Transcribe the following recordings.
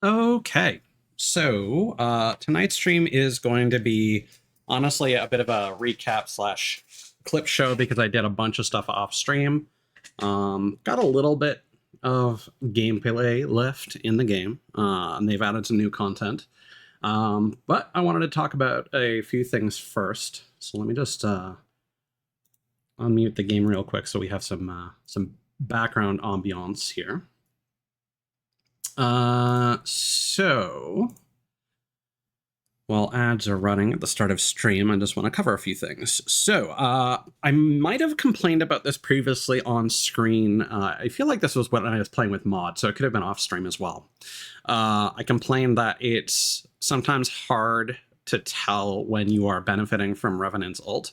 Okay, so tonight's stream is going to be honestly a bit of a recap slash clip show because I did a bunch of stuff off stream. Got a little bit of gameplay left in the game, and they've added some new content. But I wanted to talk about a few things first. So let me just unmute the game real quick so we have some background ambiance here. So while ads are running at the start of stream, I just want to cover a few things. So I might have complained about this previously on screen. I feel like this was when I was playing with mod, so it could have been off stream as well. I complained that it's sometimes hard to tell when you are benefiting from Revenant's ult.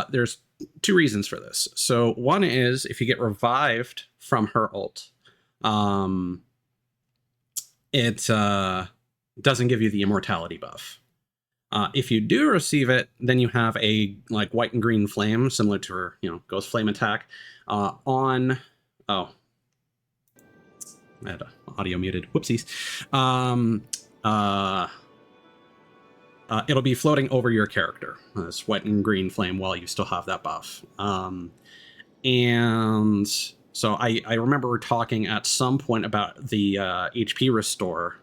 There's two reasons for this. So one is if you get revived from her ult, it doesn't give you the immortality buff. If you do receive it, then you have a like white and green flame, similar to her, ghost flame attack. I had audio muted. Whoopsies. It'll be floating over your character, this white and green flame, while you still have that buff. And so I remember talking at some point about the HP restore.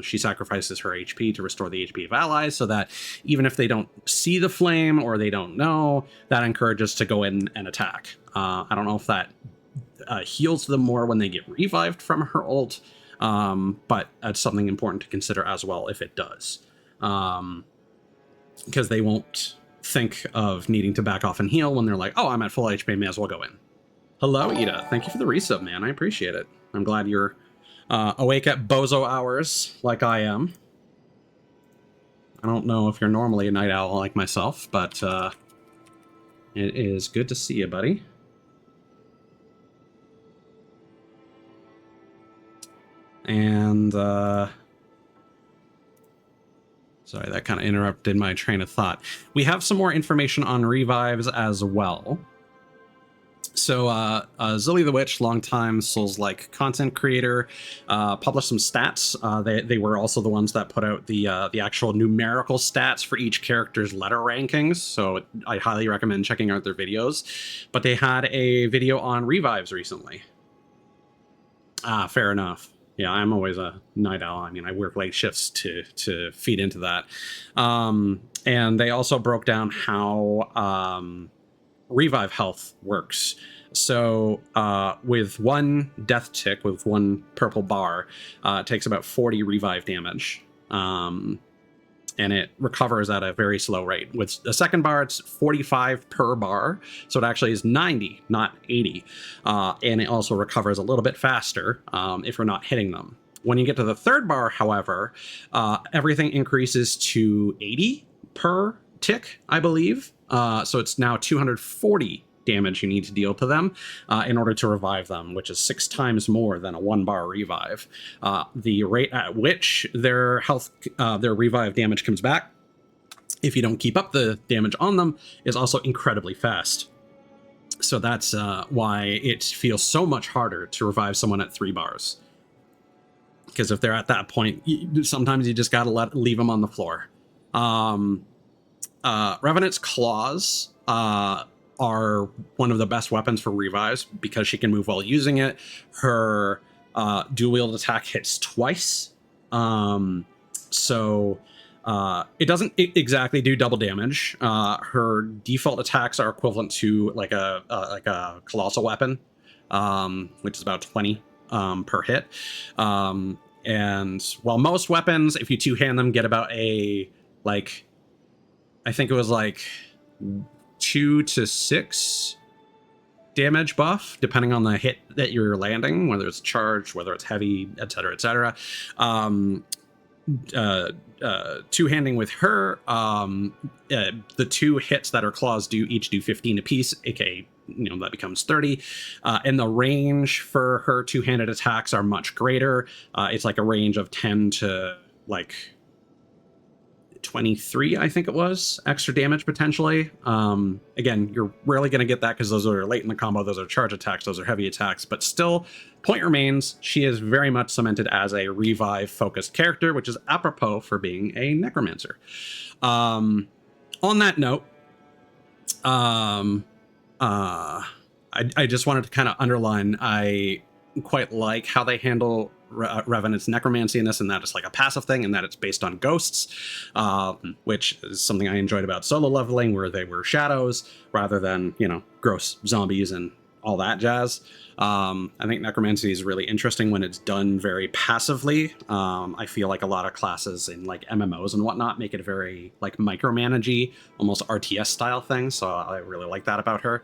She sacrifices her HP to restore the HP of allies so that even if they don't see the flame or they don't know, that encourages to go in and attack. I don't know if that heals them more when they get revived from her ult, but that's something important to consider as well if it does. Because they won't think of needing to back off and heal when they're like, oh, I'm at full HP, may as well go in. Hello, Ida. Thank you for the resub, man. I appreciate it. I'm glad you're awake at bozo hours like I am. I don't know if you're normally a night owl like myself, but it is good to see you, buddy. And sorry, that kind of interrupted my train of thought. We have some more information on revives as well. So Zilly the Witch, longtime Souls-like content creator, published some stats. They were also the ones that put out the actual numerical stats for each character's letter rankings. So I highly recommend checking out their videos. But they had a video on revives recently. Fair enough. Yeah, I'm always a night owl. I mean, I work late shifts to feed into that. And they also broke down how revive health works. So with one death tick, with one purple bar, it takes about 40 revive damage. And it recovers at a very slow rate. With the second bar, it's 45 per bar, so it actually is 90, not 80. And it also recovers a little bit faster if we're not hitting them. When you get to the third bar, however, everything increases to 80 per tick, I believe. So it's now 240 damage you need to deal to them in order to revive them, which is 6 times more than a 1-bar revive. The rate at which their revive damage comes back, if you don't keep up the damage on them, is also incredibly fast. So that's why it feels so much harder to revive someone at 3 bars. Because if they're at that point, sometimes you just gotta leave them on the floor. Revenant's claws are one of the best weapons for revives because she can move while using it. Her dual wield attack hits twice, so it doesn't exactly do double damage. Her default attacks are equivalent to like a colossal weapon, which is about 20 per hit. And while most weapons, if you two-hand them, get about I think it was like 2 to 6 damage buff, depending on the hit that you're landing, whether it's charged, whether it's heavy, etc., etc. Two-handing with her, the 2 hits that her claws do each do 15 apiece, aka that becomes 30. And the range for her two-handed attacks are much greater. It's like a range of 10 to 23, I think it was, extra damage potentially. Again, you're rarely going to get that because those are late in the combo, those are charge attacks, those are heavy attacks, but still, point remains, she is very much cemented as a revive-focused character, which is apropos for being a necromancer. On that note, I just wanted to kind of underline, I quite like how they handle Revenant's necromancy in this, and that it's like a passive thing, and that it's based on ghosts, which is something I enjoyed about solo leveling, where they were shadows rather than, you know, gross zombies and all that jazz. I think necromancy is really interesting when it's done very passively. I feel like a lot of classes in like MMOs and whatnot make it a very like micromanagey, almost RTS style thing, so I really like that about her.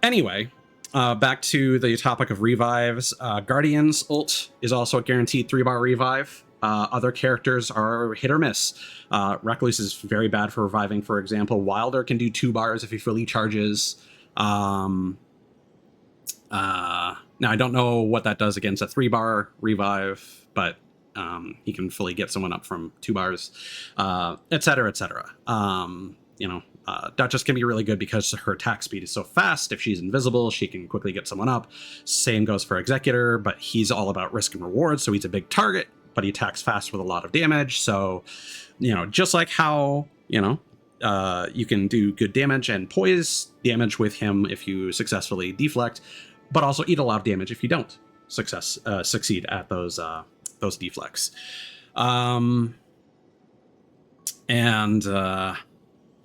Anyway, back to the topic of revives. Guardian's ult is also a guaranteed 3-bar revive. Other characters are hit or miss. Recluse is very bad for reviving, for example. Wilder can do 2 bars if he fully charges. Now, I don't know what that does against a 3-bar revive, but he can fully get someone up from 2 bars, etc., etc. You know, Duchess can be really good because her attack speed is so fast. If she's invisible, she can quickly get someone up. Same goes for Executor, but he's all about risk and reward, so he's a big target, but he attacks fast with a lot of damage. So, you know, just like how, you know, you can do good damage and poise damage with him if you successfully deflect, but also eat a lot of damage if you don't succeed at those deflects.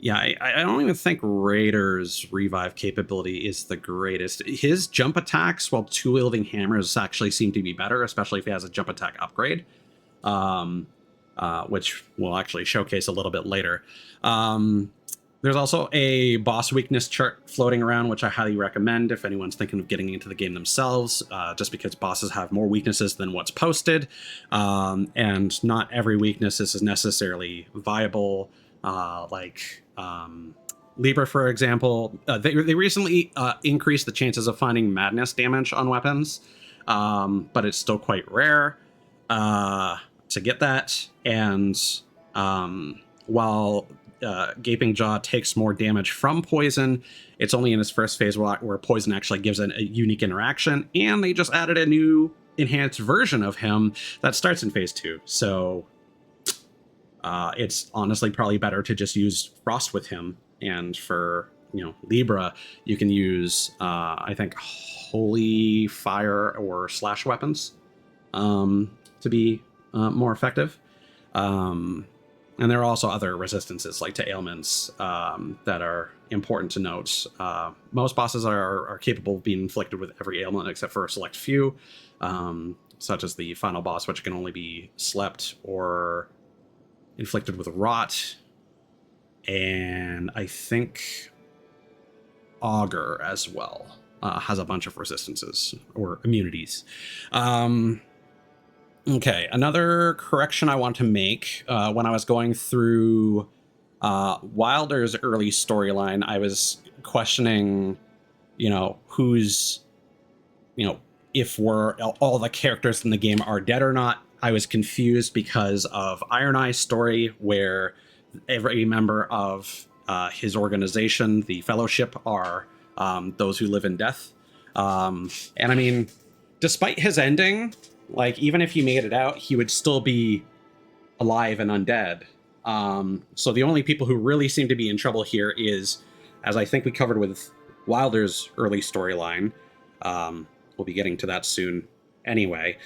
Yeah, I don't even think Raider's revive capability is the greatest. His jump attacks while two-wielding hammers actually seem to be better, especially if he has a jump attack upgrade, which we'll actually showcase a little bit later. There's also a boss weakness chart floating around, which I highly recommend if anyone's thinking of getting into the game themselves, just because bosses have more weaknesses than what's posted, and not every weakness is necessarily viable. Libra, for example, they recently increased the chances of finding madness damage on weapons, but it's still quite rare to get that. And while Gaping Jaw takes more damage from poison, it's only in its first phase where poison actually gives a unique interaction, and they just added a new enhanced version of him that starts in phase 2. So it's honestly probably better to just use Frost with him. And for, you know, Libra, you can use I think Holy Fire or Slash weapons to be more effective. And there are also other resistances, like to ailments, that are important to note. Most bosses are capable of being inflicted with every ailment except for a select few, such as the final boss, which can only be slept or inflicted with rot. And I think Augur as well has a bunch of resistances or immunities. Okay, another correction I want to make. When I was going through Wilder's early storyline, I was questioning, you know, who's, you know, if all the characters in the game are dead or not. I was confused because of Iron Eye's story, where every member of his organization, the Fellowship, are those who live in death. And I mean, despite his ending, like, even if he made it out, he would still be alive and undead. So the only people who really seem to be in trouble here is, as I think we covered with Wilder's early storyline, we'll be getting to that soon anyway,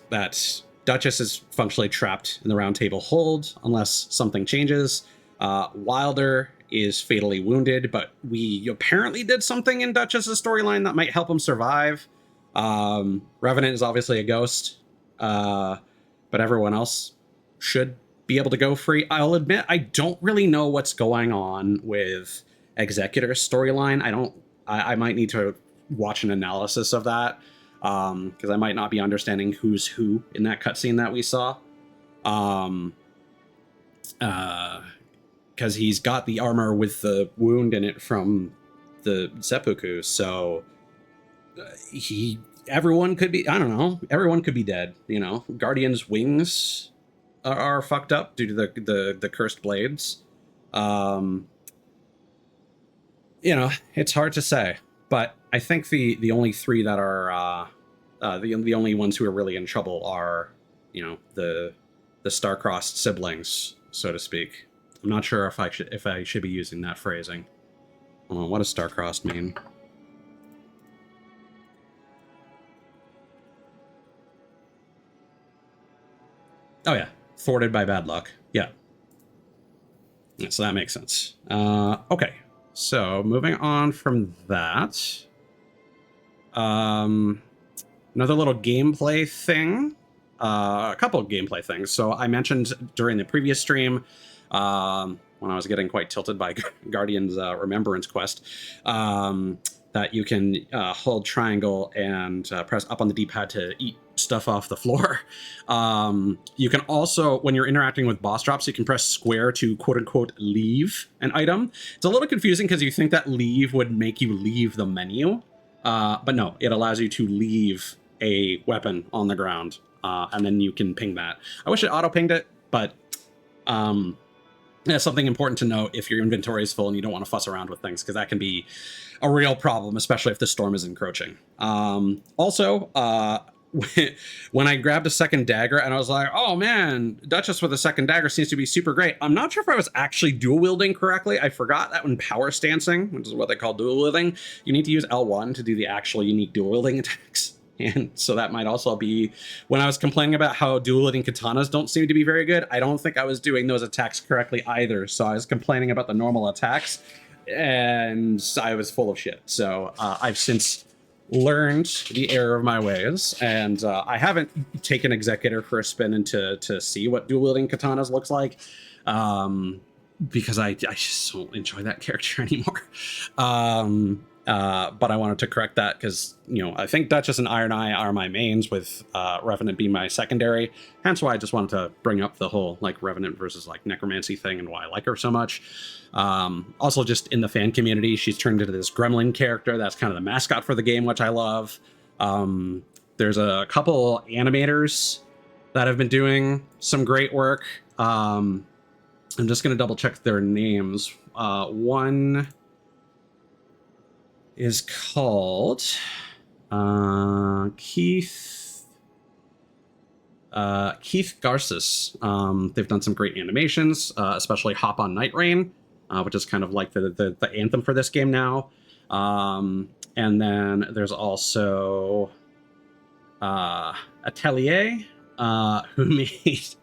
that Duchess is functionally trapped in the Round Table Hold unless something changes. Wilder is fatally wounded, but we apparently did something in Duchess's storyline that might help him survive. Revenant is obviously a ghost, but everyone else should be able to go free. I'll admit I don't really know what's going on with Executor's storyline. I might need to watch an analysis of that, because I might not be understanding who's who in that cutscene that we saw. Because he's got the armor with the wound in it from the seppuku, so everyone could be, I don't know, everyone could be dead, you know. Guardian's wings are fucked up due to the cursed blades. Um, it's hard to say, but I think the only three that are the only ones who are really in trouble are the star-crossed siblings, so to speak. I'm not sure if I should be using that phrasing. Hold on, what does star-crossed mean? Oh yeah, thwarted by bad luck. Yeah. So that makes sense. Okay, so moving on from that, another little gameplay thing, a couple of gameplay things. So I mentioned during the previous stream, when I was getting quite tilted by Guardian's Remembrance quest, that you can hold triangle and press up on the D-pad to eat stuff off the floor. You can also, when you're interacting with boss drops, you can press square to quote-unquote leave an item. It's a little confusing because you think that leave would make you leave the menu, but no, it allows you to leave a weapon on the ground, and then you can ping that. I wish it auto-pinged it, but that's something important to note if your inventory is full and you don't want to fuss around with things, because that can be a real problem, especially if the storm is encroaching. Also, when I grabbed a second dagger and I was like, oh man, Duchess with a second dagger seems to be super great. I'm not sure if I was actually dual wielding correctly. I forgot that when power stancing, which is what they call dual wielding, you need to use L1 to do the actual unique dual wielding attacks. And so that might also be when I was complaining about how dual wielding katanas don't seem to be very good. I don't think I was doing those attacks correctly either. So I was complaining about the normal attacks and I was full of shit. So I've since learned the error of my ways, and I haven't taken Executor for a spin and to see what dual wielding katanas looks like, because I just don't enjoy that character anymore. But I wanted to correct that because, I think Duchess and Iron Eye are my mains, with Revenant being my secondary. Hence why I just wanted to bring up the whole Revenant versus Necromancy thing and why I like her so much. Also, just in the fan community, she's turned into this gremlin character that's kind of the mascot for the game, which I love. There's a couple animators that have been doing some great work. I'm just going to double check their names. One is called Keith Garces. They've done some great animations, especially Hop on Nightreign, which is kind of like the anthem for this game now. And then there's also Atelier, who made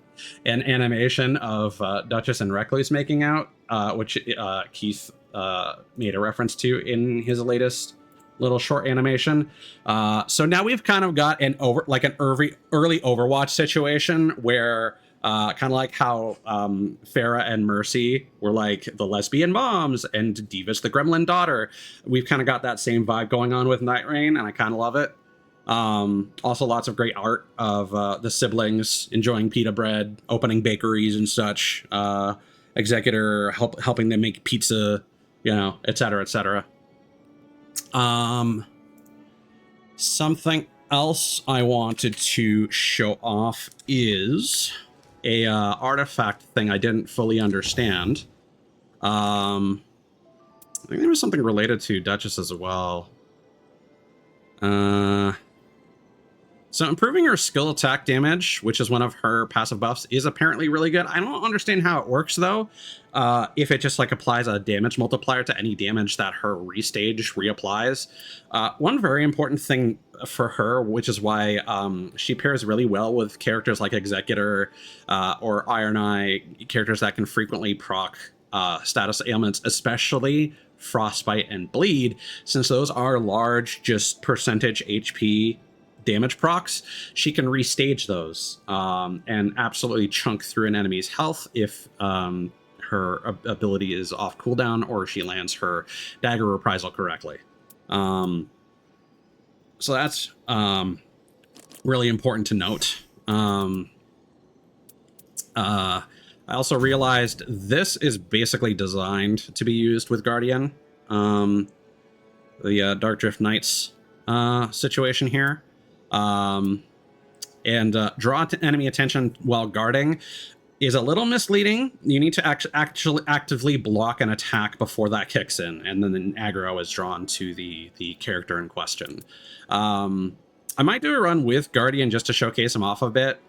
an animation of Duchess and Recluse making out, which Keith made a reference to in his latest little short animation. So now we've kind of got an early Overwatch situation where kind of like how Farah and Mercy were like the lesbian moms and Diva's the gremlin daughter. We've kind of got that same vibe going on with Nightreign, and I kind of love it. Also lots of great art of the siblings enjoying pita bread, opening bakeries and such, Executor helping them make pizza, et cetera, et cetera. Something else I wanted to show off is a artifact thing I didn't fully understand. I think there was something related to Duchess as well. So improving her skill attack damage, which is one of her passive buffs, is apparently really good. I don't understand how it works, though. If it just applies a damage multiplier to any damage that her restage reapplies. One very important thing for her, which is why she pairs really well with characters like Executor or Iron Eye, characters that can frequently proc status ailments, especially Frostbite and Bleed, since those are large, just percentage HP damage procs. She can restage those and absolutely chunk through an enemy's health if her ability is off cooldown or she lands her dagger reprisal correctly. So that's really important to note. I also realized this is basically designed to be used with Guardian. The Dark Drift Knights situation here. And draw enemy attention while guarding is a little misleading. You need to actually actively block an attack before that kicks in, and then the aggro is drawn to the character in question. I might do a run with Guardian just to showcase him off a bit.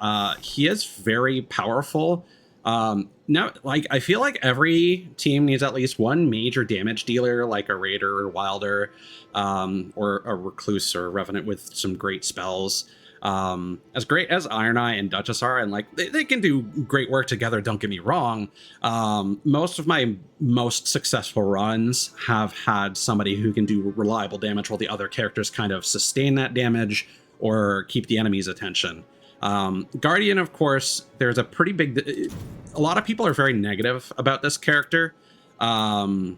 He is very powerful. Now, like, I feel like every team needs at least one major damage dealer, like a Raider or Wilder, or a Recluse or Revenant with some great spells. As great as Iron Eye and Duchess are, and like they can do great work together, don't get me wrong. Most of my most successful runs have had somebody who can do reliable damage while the other characters kind of sustain that damage or keep the enemy's attention. Guardian, of course, there's a pretty big... A lot of people are very negative about this character, because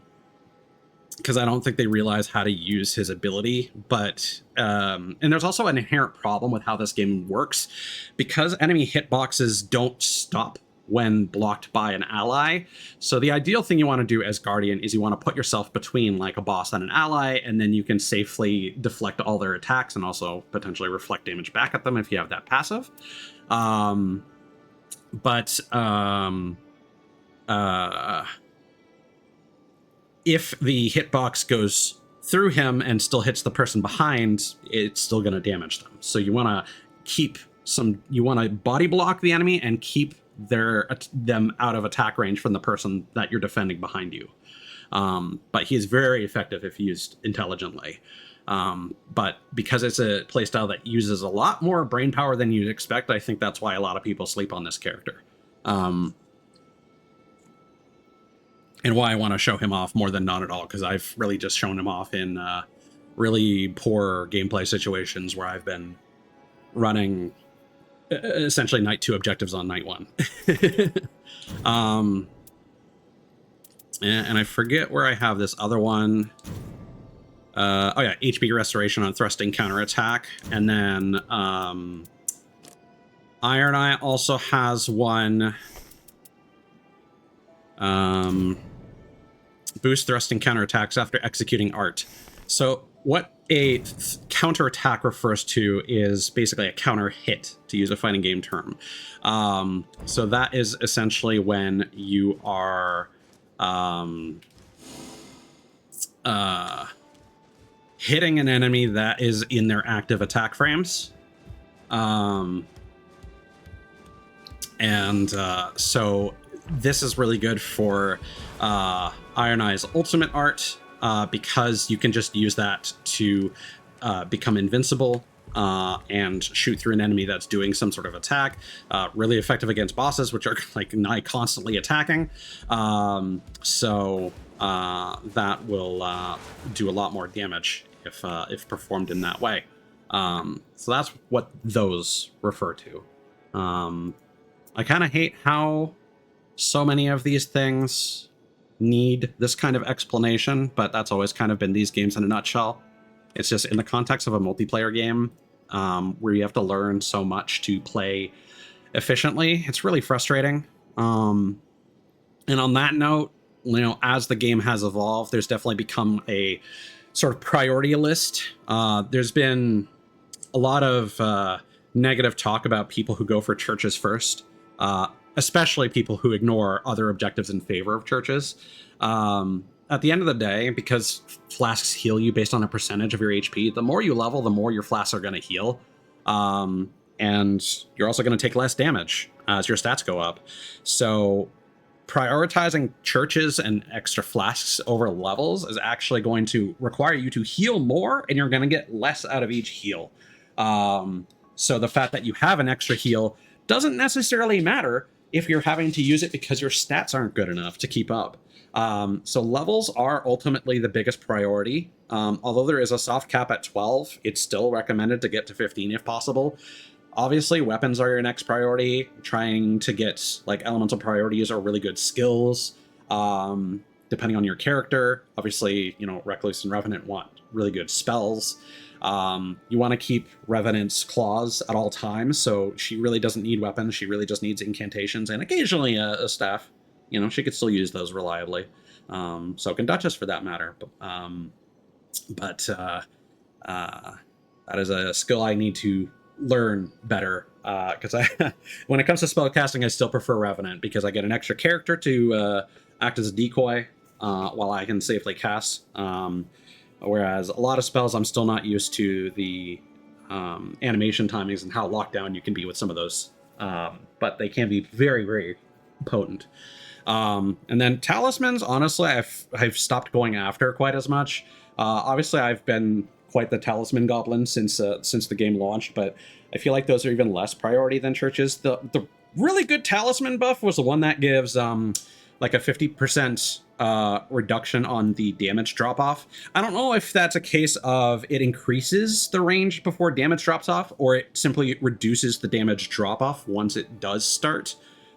I don't think they realize how to use his ability. But and there's also an inherent problem with how this game works, because enemy hitboxes don't stop when blocked by an ally. So the ideal thing you want to do as Guardian is you want to put yourself between like a boss and an ally, and then you can safely deflect all their attacks and also potentially reflect damage back at them if you have that passive. If the hitbox goes through him and still hits the person behind, it's still going to damage them. So you want to body block the enemy and keep them out of attack range from the person that you're defending behind you. But he is very effective if used intelligently. But because it's a playstyle that uses a lot more brain power than you'd expect, I think that's why a lot of people sleep on this character. And why I want to show him off more than not at all, because I've really just shown him off in really poor gameplay situations where I've been running essentially night 2 objectives on night 1. And I forget where I have this other one. Oh yeah, HP restoration on thrusting counterattack. And then Iron Eye also has one. Boost thrusting counterattacks after executing art. So what a counterattack refers to is basically a counter hit, to use a fighting game term. So that is essentially when you are hitting an enemy that is in their active attack frames. So this is really good for Iron Eye's ultimate art, because you can just use that to become invincible and shoot through an enemy that's doing some sort of attack. Really effective against bosses, which are like nigh constantly attacking. So that will do a lot more damage if performed in that way. So that's what those refer to. I kind of hate how so many of these things need this kind of explanation, but that's always kind of been these games in a nutshell. It's just in the context of a multiplayer game, where you have to learn so much to play efficiently. It's really frustrating. And on that note, as the game has evolved, there's definitely become a sort of priority list. There's been a lot of negative talk about people who go for churches first, especially people who ignore other objectives in favor of churches. At the end of the day, because flasks heal you based on a percentage of your HP, the more you level, the more your flasks are going to heal. And you're also going to take less damage as your stats go up. So prioritizing churches and extra flasks over levels is actually going to require you to heal more, and you're going to get less out of each heal. So the fact that you have an extra heal doesn't necessarily matter if you're having to use it because your stats aren't good enough to keep up. So levels are ultimately the biggest priority. Although there is a soft cap at 12, it's still recommended to get to 15 if possible. Obviously, weapons are your next priority. Trying to get like elemental priorities or really good skills, depending on your character. Obviously, Recluse and Revenant want really good spells. You want to keep Revenant's claws at all times, so she really doesn't need weapons. She really just needs incantations and occasionally a staff. She could still use those reliably. So can Duchess, for that matter. But that is a skill I need to learn better because I, when it comes to spell casting, I still prefer Revenant because I get an extra character to act as a decoy while I can safely cast. Whereas a lot of spells, I'm still not used to the animation timings and how locked down you can be with some of those. But they can be very, very potent. And then talismans, honestly, I've stopped going after quite as much. Obviously, I've been quite the talisman goblin since the game launched, but I feel like those are even less priority than churches. The really good talisman buff was the one that gives like a 50% reduction on the damage drop off. I don't know if that's a case of it increases the range before damage drops off, or it simply reduces the damage drop off once it does start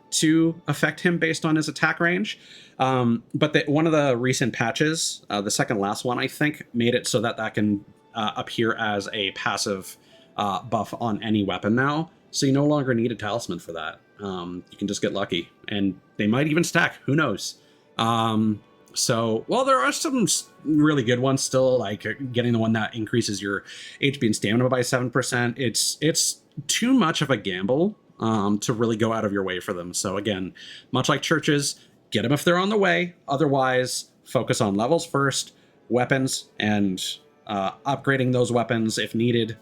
to affect him based on his attack range. But one of the recent patches, the second last one, I think, made it so that can appear as a passive buff on any weapon now. So you no longer need a talisman for that. You can just get lucky, and they might even stack. Who knows? So, well, there are some really good ones still, like getting the one that increases your HP and stamina by 7%. It's too much of a gamble to really go out of your way for them. So again, much like churches, get them if they're on the way. Otherwise, focus on levels first, weapons, and upgrading those weapons if needed.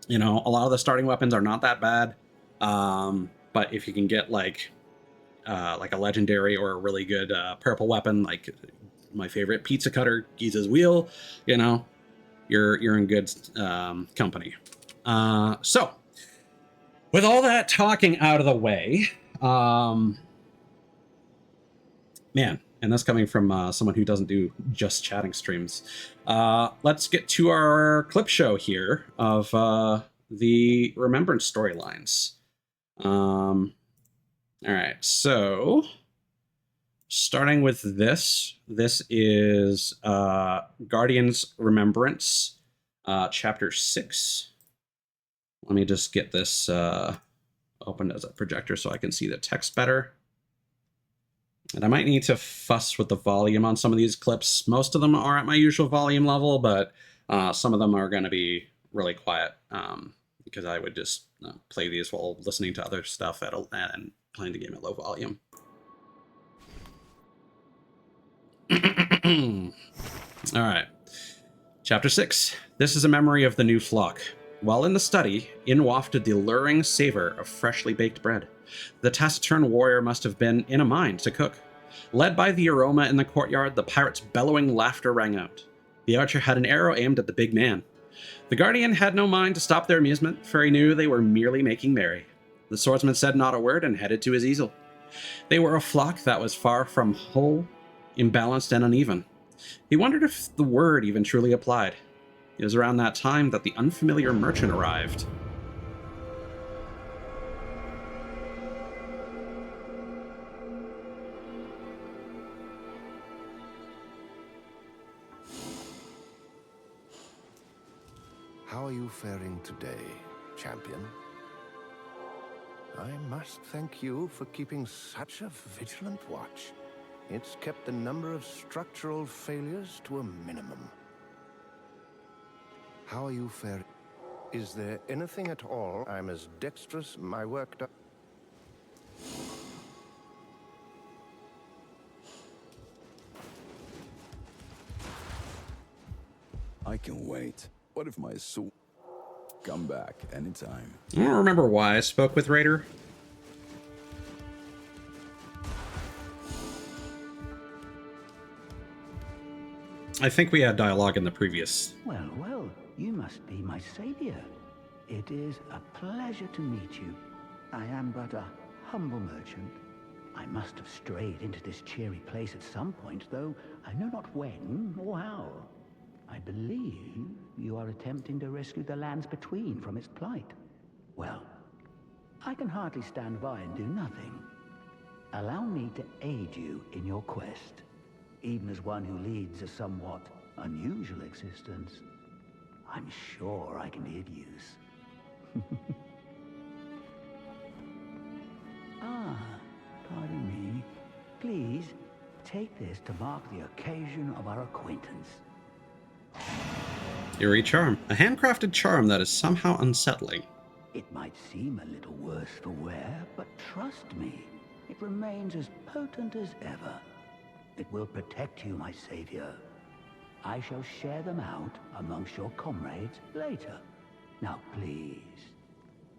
You know, a lot of the starting weapons are not that bad, but if you can get like a legendary or a really good purple weapon, like my favorite pizza cutter, Giza's Wheel, you know, you're in good company. So, with all that talking out of the way, man, and that's coming from someone who doesn't do just chatting streams. Let's get to our clip show here of the Remembrance storylines. All right, so starting with this is Guardian's Remembrance, Chapter 6. Let me just get this opened as a projector so I can see the text better. And I might need to fuss with the volume on some of these clips. Most of them are at my usual volume level, but some of them are going to be really quiet because I would just play these while listening to other stuff and playing the game at low volume. All right. Chapter 6. This is a memory of the new flock. While in the study, in wafted the luring savor of freshly baked bread. The taciturn warrior must have been in a mind to cook. Led by the aroma in the courtyard, the pirate's bellowing laughter rang out. The archer had an arrow aimed at the big man. The guardian had no mind to stop their amusement, for he knew they were merely making merry. The swordsman said not a word and headed to his easel. They were a flock that was far from whole, imbalanced and uneven. He wondered if the word even truly applied. It was around that time that the unfamiliar merchant arrived. How are you faring today, champion? I must thank you for keeping such a vigilant watch. It's kept the number of structural failures to a minimum. How are you faring? Is there anything at all I'm as dexterous my work does? I can wait. What if my soul come back anytime? I don't remember why I spoke with Raider. I think we had dialogue in the previous. Well, well, you must be my savior. It is a pleasure to meet you. I am but a humble merchant. I must have strayed into this cheery place at some point, though I know not when or how. I believe you are attempting to rescue the lands between from its plight. Well, I can hardly stand by and do nothing. Allow me to aid you in your quest, even as one who leads a somewhat unusual existence. I'm sure I can be of use. Pardon me. Please, take this to mark the occasion of our acquaintance. Eerie charm. A handcrafted charm that is somehow unsettling. It might seem a little worse for wear, but trust me, it remains as potent as ever. It will protect you, my savior. I shall share them out amongst your comrades later. Now please,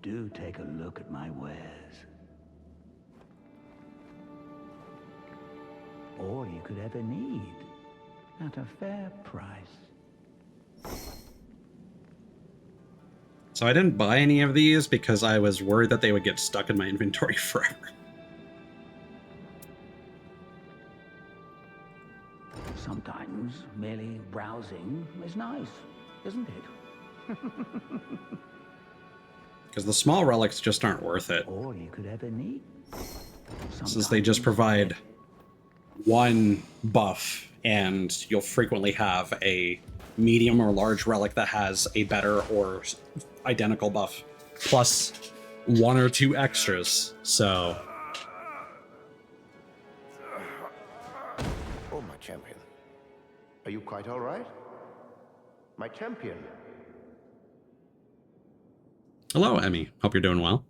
do take a look at my wares. All you could ever need, at a fair price. So I didn't buy any of these because I was worried that they would get stuck in my inventory forever. Sometimes merely browsing is nice, isn't it? Because the small relics just aren't worth it. All you could ever need. Since they just provide one buff, and you'll frequently have a medium or large relic that has a better or identical buff, plus one or two extras, so... Oh, my champion. Are you quite all right? My champion. Hello, Emmy. Hope you're doing well.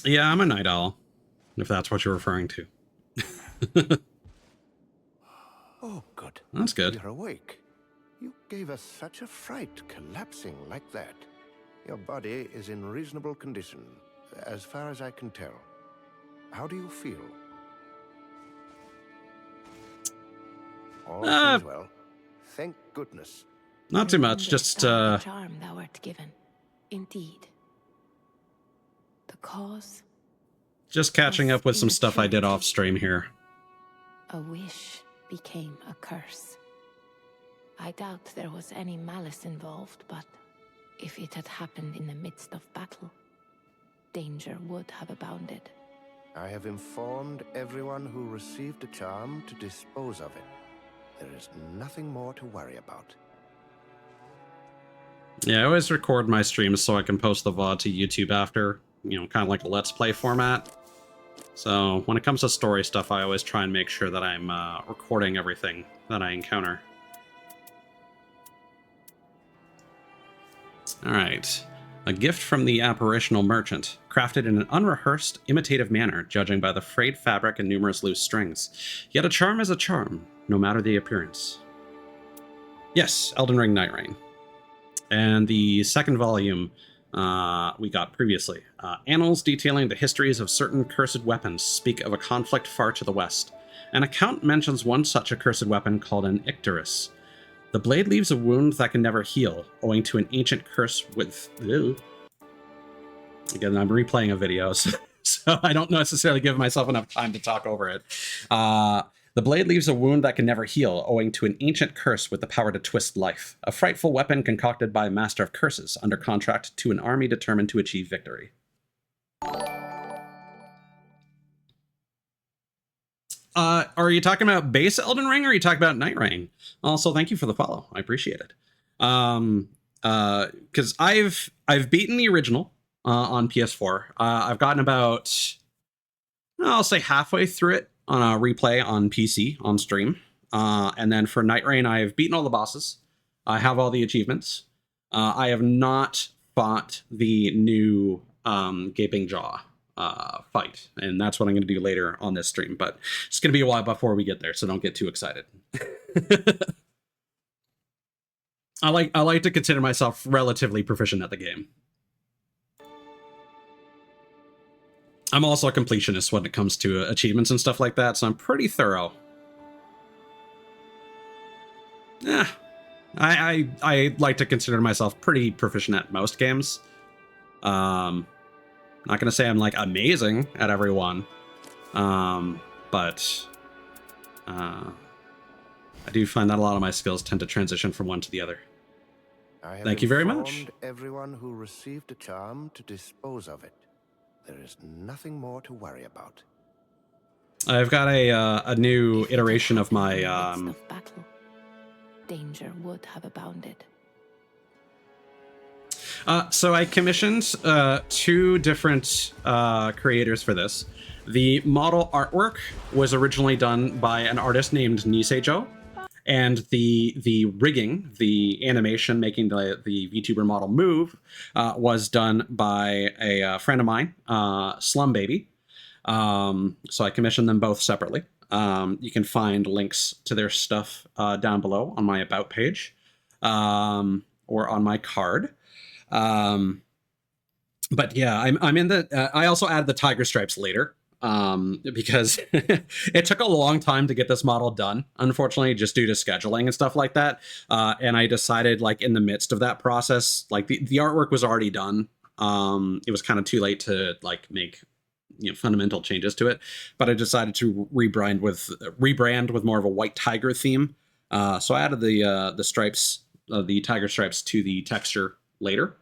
Yeah, I'm a night owl, if that's what you're referring to. Oh, good. That's good. You're awake. You gave us such a fright collapsing like that. Your body is in reasonable condition, as far as I can tell. How do you feel? All seems well. Thank goodness. Not too much, just, The charm thou art given. Indeed. The cause? just catching up with some stuff I did off stream here. A wish became a curse. I doubt there was any malice involved, but if it had happened in the midst of battle, danger would have abounded. I have informed everyone who received the charm to dispose of it. There is nothing more to worry about. Yeah, I always record my streams so I can post the VOD to YouTube after, you know, kind of like a Let's Play format. So when it comes to story stuff, I always try and make sure that I'm recording everything that I encounter. Alright. A gift from the apparitional merchant, crafted in an unrehearsed, imitative manner, judging by the frayed fabric and numerous loose strings. Yet a charm is a charm, no matter the appearance. Yes, Elden Ring Nightreign. And the second volume we got previously. Annals detailing the histories of certain cursed weapons speak of a conflict far to the west. An account mentions one such accursed weapon called an Icterus. The blade leaves a wound that can never heal, owing to an ancient curse with... Ew. Again, I'm replaying a video, so I don't necessarily give myself enough time to talk over it. The blade leaves a wound that can never heal, owing to an ancient curse with the power to twist life. A frightful weapon concocted by a master of curses, under contract to an army determined to achieve victory. Are you talking about base Elden Ring, or are you talking about Nightreign? Also, thank you for the follow. I appreciate it. Because I've beaten the original on PS4. I've gotten about, I'll say, halfway through it on a replay on PC on stream. And then for Nightreign, I've beaten all the bosses. I have all the achievements. I have not fought the new Gaping Jaw fight, and that's what I'm going to do later on this stream, but it's going to be a while before we get there, so don't get too excited. I like to consider myself relatively proficient at the game. I'm also a completionist when it comes to achievements and stuff like that, so I'm pretty thorough. Yeah, I like to consider myself pretty proficient at most games. Not gonna say I'm like amazing at every one, but I do find that a lot of my skills tend to transition from one to the other. Thank you very much. I have informed everyone who received a charm to dispose of it. There is nothing more to worry about. I've got a new iteration of my In the midst of battle, danger would have abounded. So I commissioned two different creators for this. The model artwork was originally done by an artist named Niseijo, And the rigging, the animation making the VTuber model move, was done by a friend of mine, Slum Baby. So I commissioned them both separately. You can find links to their stuff down below on my About page, or on my card. But yeah, I'm in the. I also added the tiger stripes later, because it took a long time to get this model done, unfortunately, just due to scheduling and stuff like that. And I decided, like, in the midst of that process, like the artwork was already done. It was kind of too late to like make, you know, fundamental changes to it, but I decided to rebrand with more of a white tiger theme. So I added the stripes, the tiger stripes, to the texture later.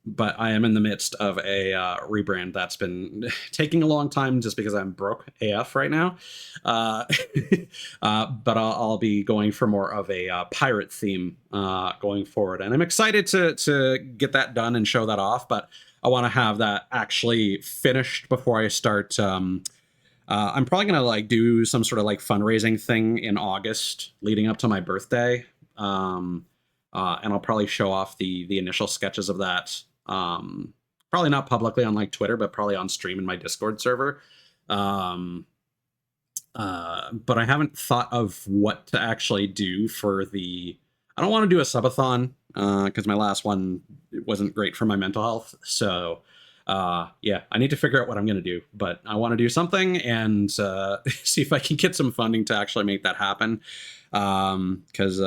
But I am in the midst of a rebrand that's been taking a long time just because I'm broke AF right now. But I'll be going for more of a pirate theme going forward. And I'm excited to get that done and show that off. But I want to have that actually finished before I start. I'm probably going to like do some sort of like fundraising thing in August leading up to my birthday. And I'll probably show off the initial sketches of that. Probably not publicly on like Twitter, but probably on stream in my Discord server. But I haven't thought of what to actually do for the. I don't want to do a subathon because my last one wasn't great for my mental health. So yeah, I need to figure out what I'm going to do. But I want to do something and see if I can get some funding to actually make that happen. Because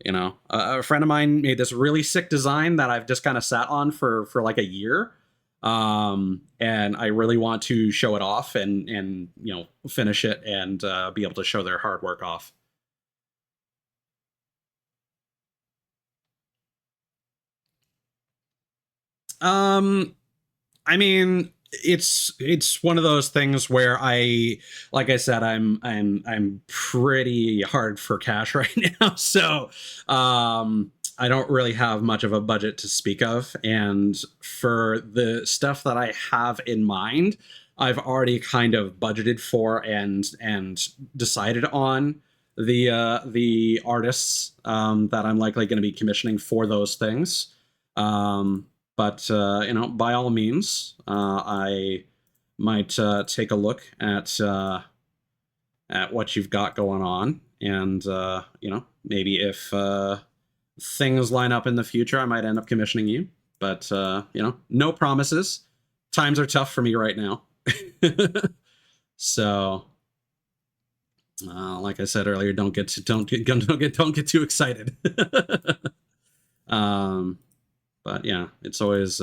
you know, a friend of mine made this really sick design that I've just kind of sat on for like a year, and I really want to show it off and you know, finish it and be able to show their hard work off. I mean, it's one of those things where like I said, I'm pretty hard for cash right now, so I don't really have much of a budget to speak of, and for the stuff that I have in mind, I've already kind of budgeted for and decided on the artists that I'm likely going to be commissioning for those things. But you know, by all means, I might take a look at what you've got going on, and you know, maybe if things line up in the future, I might end up commissioning you. But you know, no promises. Times are tough for me right now, so like I said earlier, don't get too excited. But yeah, it's always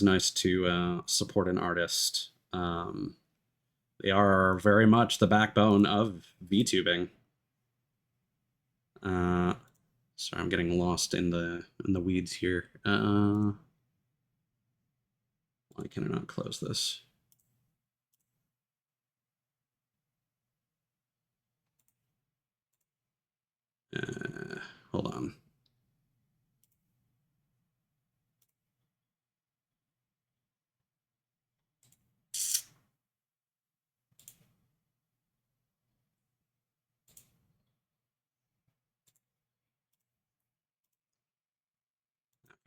nice to support an artist. They are very much the backbone of VTubing. Sorry, I'm getting lost in the weeds here. Why can I not close this? Hold on.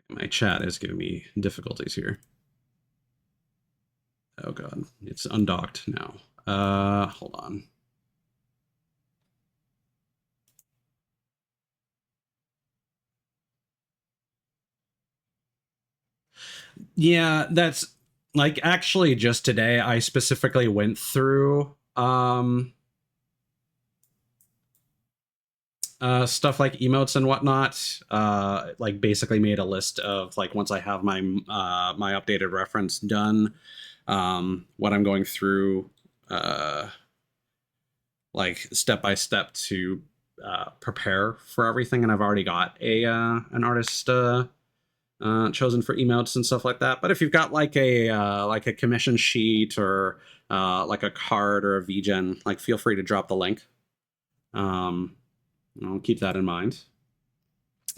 My chat is giving me difficulties here. Oh god, it's undocked now. Hold on. Yeah, that's like actually just today I specifically went through stuff like emotes and whatnot, like basically made a list of like once I have my my updated reference done, what I'm going through like step by step to prepare for everything, and I've already got a an artist chosen for emotes and stuff like that. But if you've got like a commission sheet or like a card or a VGen, like feel free to drop the link. I'll keep that in mind.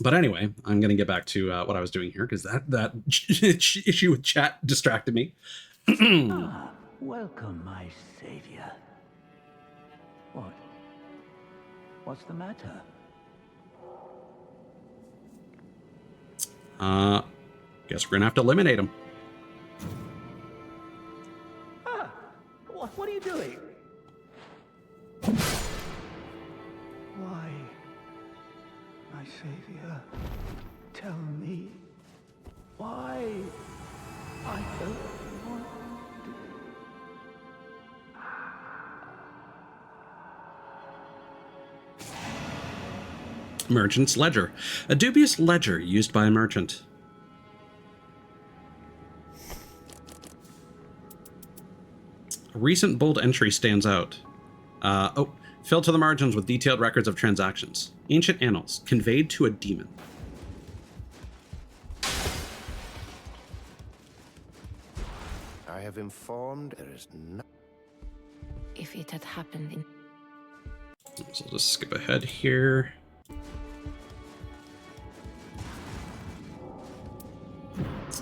But anyway, I'm going to get back to what I was doing here because that issue with chat distracted me. Ah, welcome, my savior. What? What's the matter? Guess we're gonna have to eliminate him. Ah! What are you doing? Why, my savior, tell me why I don't want to. Merchant's Ledger. A dubious ledger used by a merchant. A recent bold entry stands out. Filled to the margins with detailed records of transactions. Ancient annals, conveyed to a demon. I have informed there is no... If it had happened in... So I'll just skip ahead here.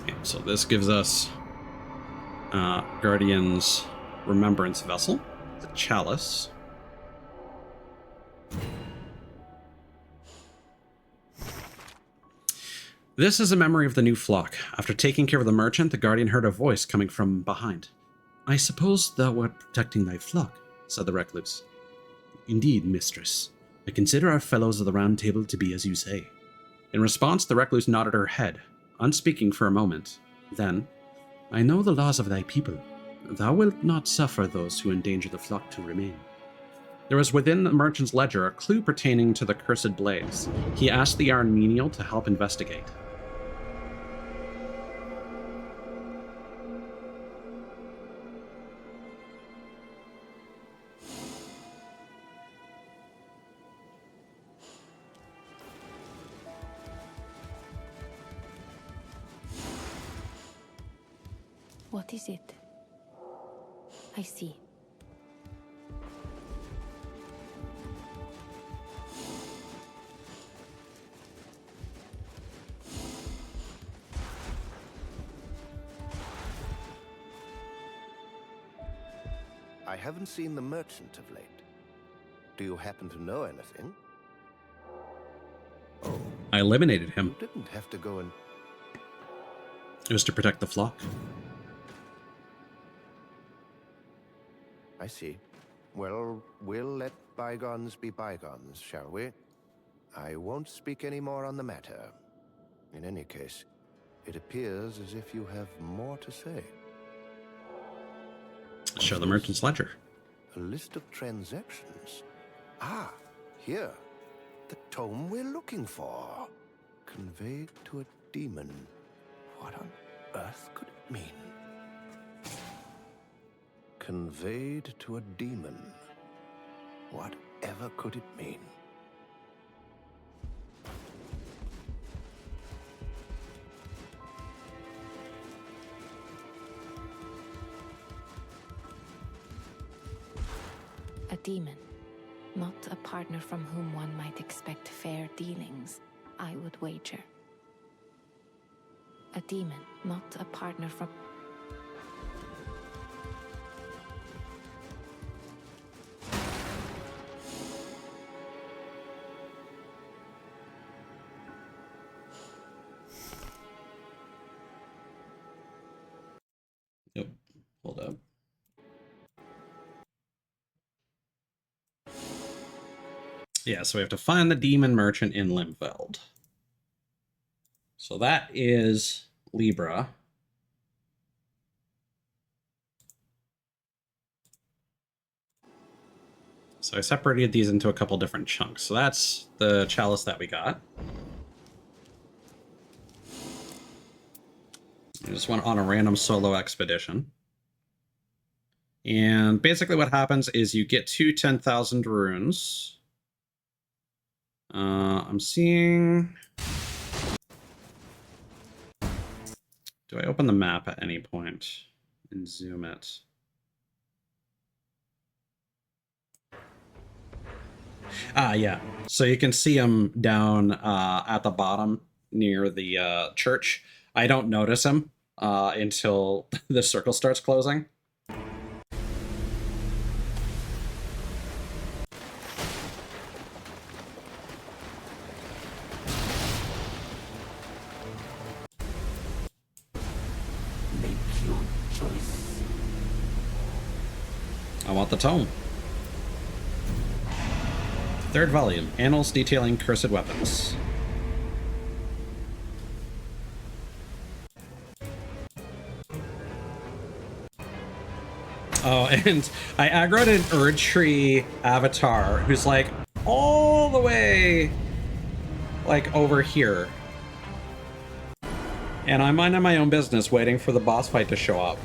Yeah, so this gives us Guardian's Remembrance Vessel, the Chalice. This is a memory of the new flock. After taking care of the merchant, the Guardian heard a voice coming from behind. I suppose thou wert protecting thy flock, said the recluse. Indeed, mistress. I consider our fellows of the Round Table to be as you say. In response, the recluse nodded her head, unspeaking for a moment. Then, I know the laws of thy people. Thou wilt not suffer those who endanger the flock to remain. There was within the merchant's ledger a clue pertaining to the cursed blaze. He asked the Iron Menial to help investigate. What is it? I see. I haven't seen the merchant of late. Do you happen to know anything? Oh, I eliminated him. you didn't have to go and... It was to protect the flock. I see. Well, we'll let bygones be bygones, shall we? I won't speak any more on the matter. In any case, it appears as if you have more to say. Show the merchant's ledger. A list of transactions. Ah, here. The tome we're looking for. Conveyed to a demon. What on earth could it mean? Conveyed to a demon. Whatever could it mean? A demon. Not a partner from whom one might expect fair dealings, I would wager. A demon, not a partner from... Yep. Hold up. Yeah, so we have to find the demon merchant in Limfeld. So that is Libra. So I separated these into a couple different chunks. So that's the chalice that we got. I just went on a random solo expedition. And basically what happens is you get to 10,000 runes. I'm seeing... Do I open the map at any point and zoom it? Ah, yeah. So you can see them down at the bottom near the church. I don't notice them until the circle starts closing. I want the tome. Third volume, Annals detailing cursed weapons. Oh, and I aggroed an Erdtree avatar who's like all the way like over here. And I'm minding my own business waiting for the boss fight to show up.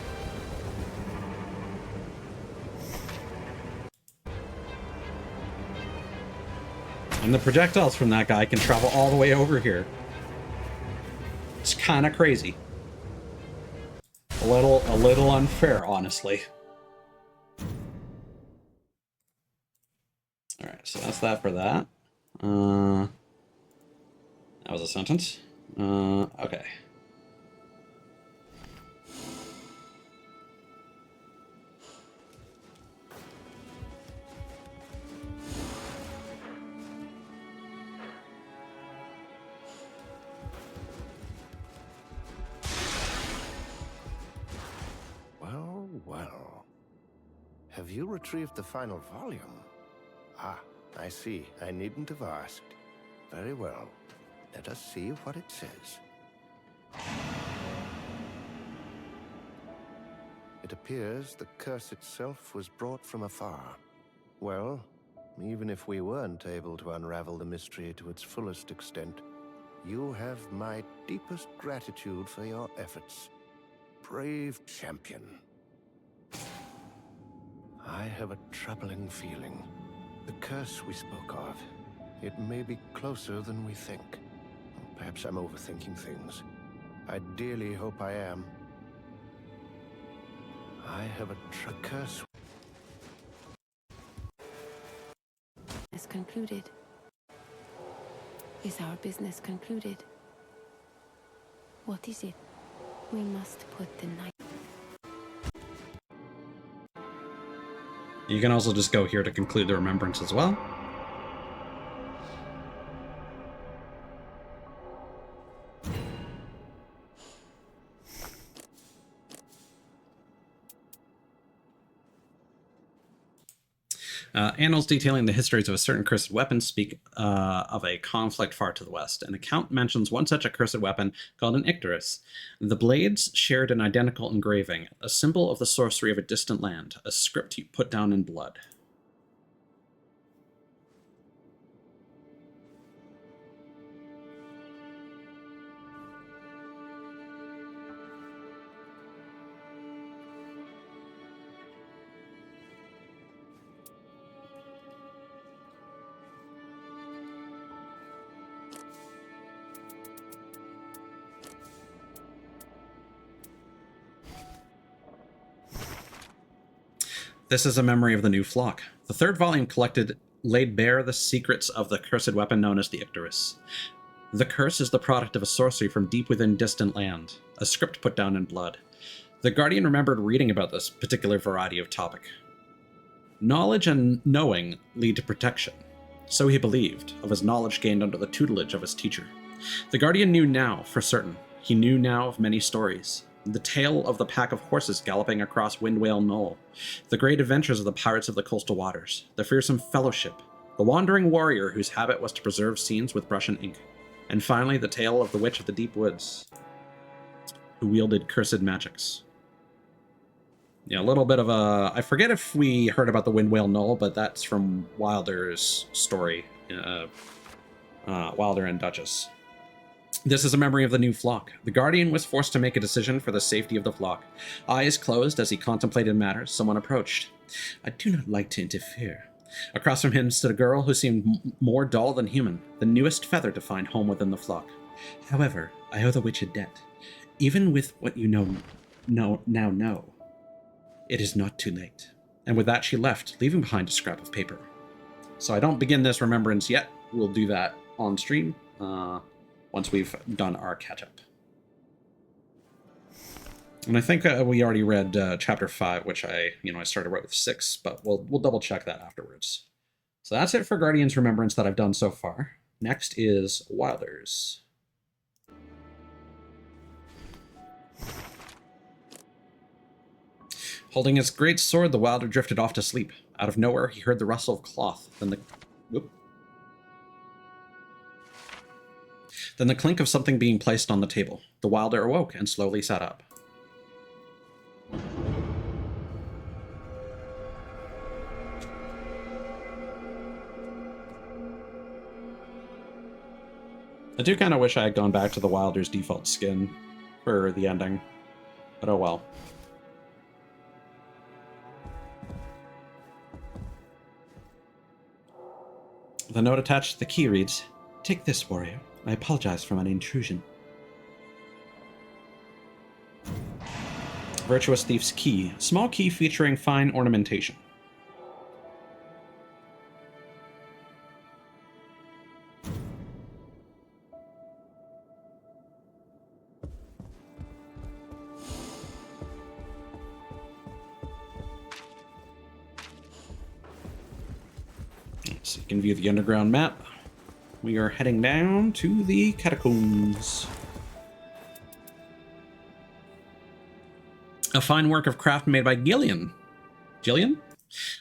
And the projectiles from that guy can travel all the way over here. It's kind of crazy. A little unfair, honestly. All right, so that's that for that. That was a sentence. Okay. Well, well. Have you retrieved the final volume? Ah, I see. I needn't have asked. Very well. Let us see what it says. It appears the curse itself was brought from afar. Well, even if we weren't able to unravel the mystery to its fullest extent, you have my deepest gratitude for your efforts. Brave champion. I have a troubling feeling. The curse we spoke of, it may be closer than we think. Perhaps I'm overthinking things. I dearly hope I am. I have a curse. Is concluded. Is our business concluded? What is it? We must put the night. You can also just go here to conclude the remembrance as well. Annals detailing the histories of a certain cursed weapon speak of a conflict far to the west. An account mentions one such accursed weapon called an Icterus. The blades shared an identical engraving, a symbol of the sorcery of a distant land, a script you put down in blood. This is a memory of the new flock. The third volume laid bare the secrets of the cursed weapon known as the Icterus. The curse is the product of a sorcery from deep within distant land, a script put down in blood. The Guardian remembered reading about this particular variety of topic. Knowledge and knowing lead to protection. So he believed, of his knowledge gained under the tutelage of his teacher. The Guardian knew now, for certain. He knew now of many stories. The tale of the pack of horses galloping across Windwhale Knoll, the great adventures of the pirates of the coastal waters, the fearsome fellowship, the wandering warrior whose habit was to preserve scenes with brush and ink, and finally the tale of the witch of the deep woods, who wielded cursed magics. Yeah, a little bit of a... I forget if we heard about the Windwhale Knoll, but that's from Wilder's story, Wilder and Duchess. This is a memory of the new flock. The Guardian was forced to make a decision for the safety of the flock. Eyes closed as he contemplated matters, someone approached. I do not like to interfere. Across from him stood a girl who seemed more dull than human, the newest feather to find home within the flock. However, I owe the witch a debt. Even with what you now know, it is not too late. And with that she left, leaving behind a scrap of paper. So I don't begin this remembrance yet. We'll do that on stream. Once we've done our catch-up. And I think we already read chapter 5, which I started right with 6, but we'll double check that afterwards. So that's it for Guardian's Remembrance that I've done so far. Next is Wilder's. Holding his great sword, the Wilder drifted off to sleep. Out of nowhere, he heard the rustle of cloth, then the clink of something being placed on the table. The Wilder awoke and slowly sat up. I do kind of wish I had gone back to the Wilder's default skin for the ending, but oh well. The note attached to the key reads, "Take this, warrior. I apologize for my intrusion." Virtuous Thief's Key. Small key featuring fine ornamentation. So you can view the underground map. We are heading down to the catacombs. A fine work of craft made by Gillian. Gillian?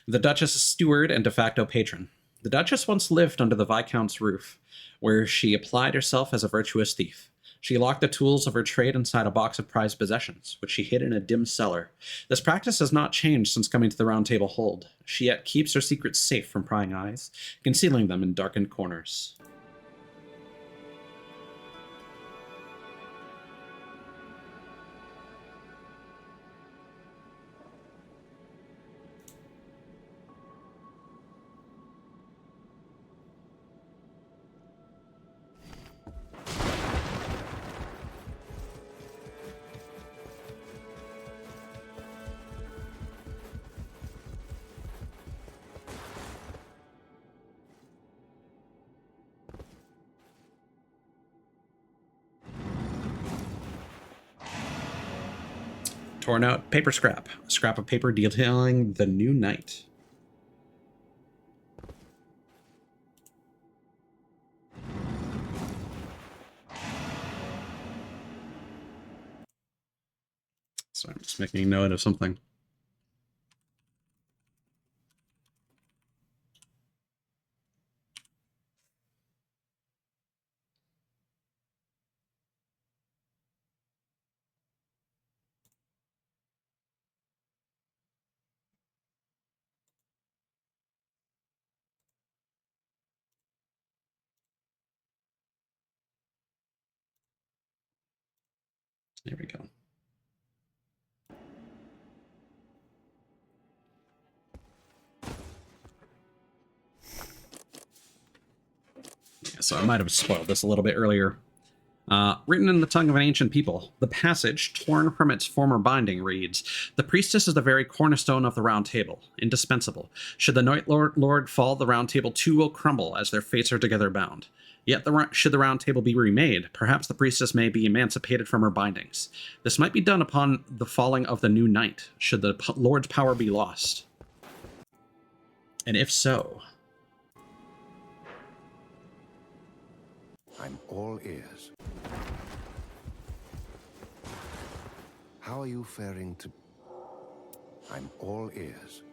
The Duchess's steward and de facto patron. The Duchess once lived under the Viscount's roof, where she applied herself as a virtuous thief. She locked the tools of her trade inside a box of prized possessions, which she hid in a dim cellar. This practice has not changed since coming to the Round Table Hold. She yet keeps her secrets safe from prying eyes, concealing them in darkened corners. Torn out paper scrap. A scrap of paper detailing the new knight. So I'm just making note of something. There we go. Yeah, so I might have spoiled this a little bit earlier. Written in the tongue of an ancient people, the passage, torn from its former binding, reads, "The priestess is the very cornerstone of the Round Table, indispensable. Should the Night Lord fall, the Round Table too will crumble, as their fates are together bound. Yet should the Round Table be remade, perhaps the priestess may be emancipated from her bindings. This might be done upon the falling of the new knight, should the Lord's power be lost. And if so..." I'm all ears. How are you faring to... I'm all ears.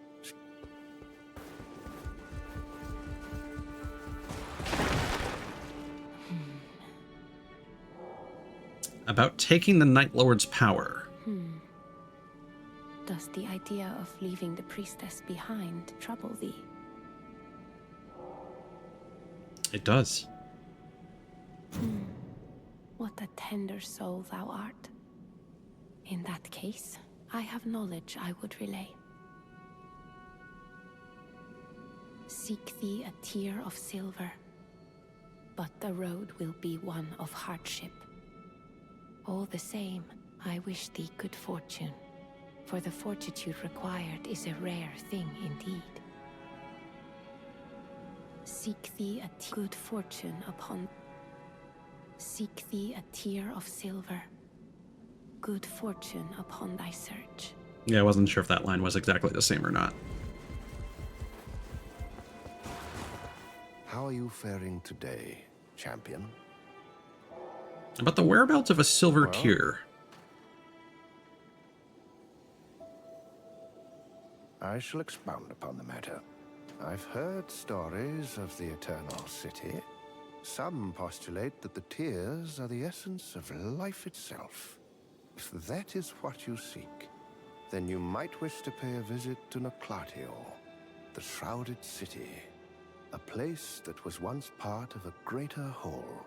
About taking the Night Lord's power. Does the idea of leaving the priestess behind trouble thee? It does. What a tender soul thou art. In that case, I have knowledge I would relay. Seek thee a tear of silver, but the road will be one of hardship. All the same, I wish thee good fortune, for the fortitude required is a rare thing indeed. Seek thee a good fortune upon... Seek thee a tear of silver, good fortune upon thy search. Yeah, I wasn't sure if that line was exactly the same or not. How are you faring today, champion? About the whereabouts of a silver Well? tear. I shall expound upon the matter. I've heard stories of the Eternal City. Some postulate that the tears are the essence of life itself. If that is what you seek, then you might wish to pay a visit to Noclatio, the Shrouded City, a place that was once part of a greater whole.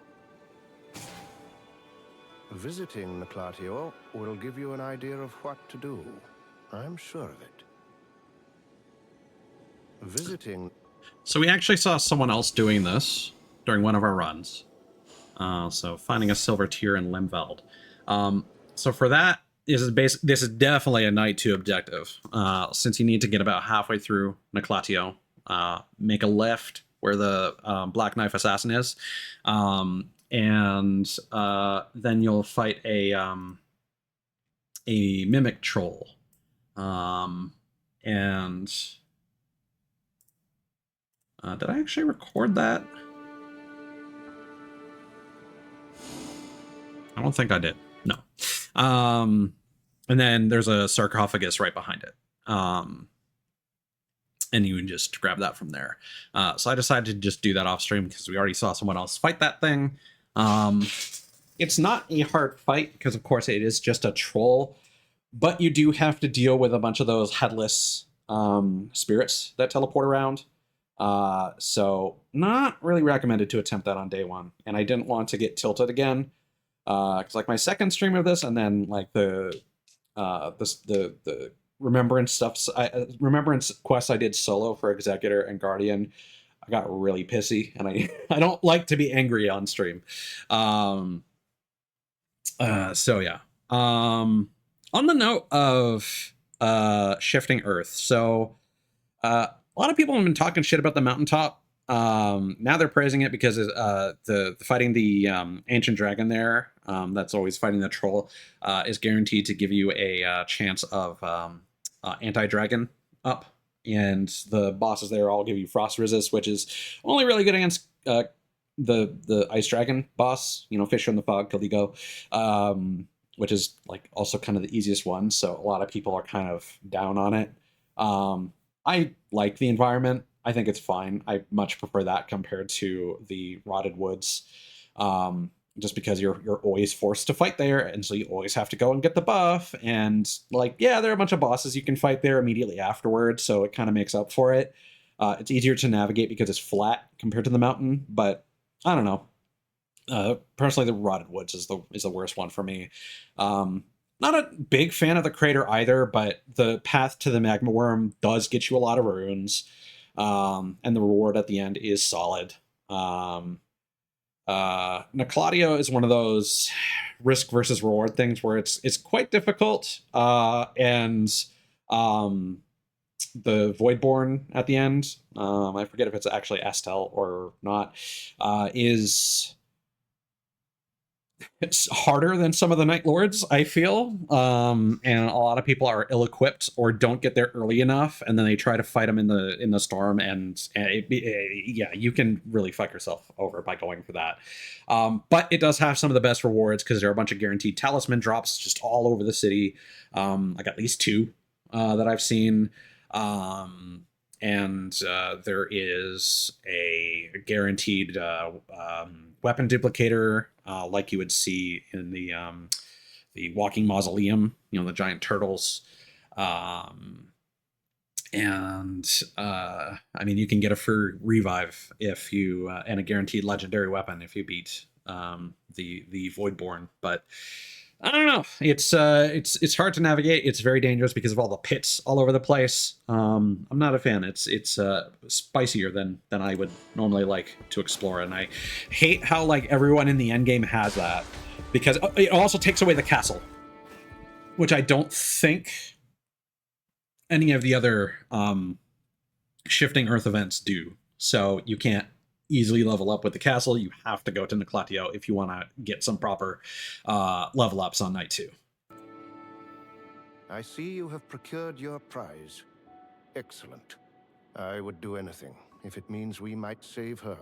Visiting Noclatio will give you an idea of what to do. I'm sure of it. Visiting... So we actually saw someone else doing this during one of our runs. So finding a silver tear in Limveld. So for that, this is definitely a Night 2 objective. Since you need to get about halfway through Noclatio, make a left where the Black Knife Assassin is, and then you'll fight a Mimic Troll. And did I actually record that? I don't think I did. No. And then there's a sarcophagus right behind it. And you can just grab that from there. So I decided to just do that off stream because we already saw someone else fight that thing. It's not a hard fight because, of course, it is just a troll. But you do have to deal with a bunch of those headless spirits that teleport around. So not really recommended to attempt that on day one. And I didn't want to get tilted again. Because like my second stream of this, and then like the remembrance stuff, remembrance quests I did solo for Executor and Guardian, I got really pissy, and I don't like to be angry on stream. So yeah. On the note of shifting Earth, so a lot of people have been talking shit about the mountaintop. Now they're praising it because the fighting the ancient dragon there, that's always fighting the troll, is guaranteed to give you a chance of anti-dragon up, and the bosses there all give you frost resist, which is only really good against the ice dragon boss, you know, Fisher in the Fog, Kiligo, which is like also kind of the easiest one. So a lot of people are kind of down on it. I like the environment. I think it's fine. I much prefer that compared to the Rotted Woods, just because you're always forced to fight there, and so you always have to go and get the buff. And like, yeah, there are a bunch of bosses you can fight there immediately afterwards, so it kind of makes up for it. It's easier to navigate because it's flat compared to the mountain, but I don't know. Personally, the Rotted Woods is the worst one for me. Not a big fan of the crater either, but the path to the magma worm does get you a lot of runes. And the reward at the end is solid. Noclatio is one of those risk versus reward things where it's quite difficult. And the Voidborn at the end, I forget if it's actually Estelle or not, it's harder than some of the Night Lords, I feel. And a lot of people are ill-equipped or don't get there early enough, and then they try to fight them in the storm, and yeah, you can really fuck yourself over by going for that. But it does have some of the best rewards because there are a bunch of guaranteed talisman drops just all over the city. I got at least 2 that I've seen. And there is a guaranteed weapon duplicator, like you would see in the walking mausoleum, you know, the giant turtles. And I mean, you can get a free revive if you and a guaranteed legendary weapon if you beat the Voidborn. But I don't know. It's hard to navigate. It's very dangerous because of all the pits all over the place. I'm not a fan. It's spicier than I would normally like to explore, and I hate how like everyone in the end game has that, because it also takes away the castle, which I don't think any of the other shifting Earth events do. So you can't easily level up with the castle. You have to go to Noclatio if you want to get some proper level ups on night 2. I see you have procured your prize. Excellent. I would do anything if it means we might save her.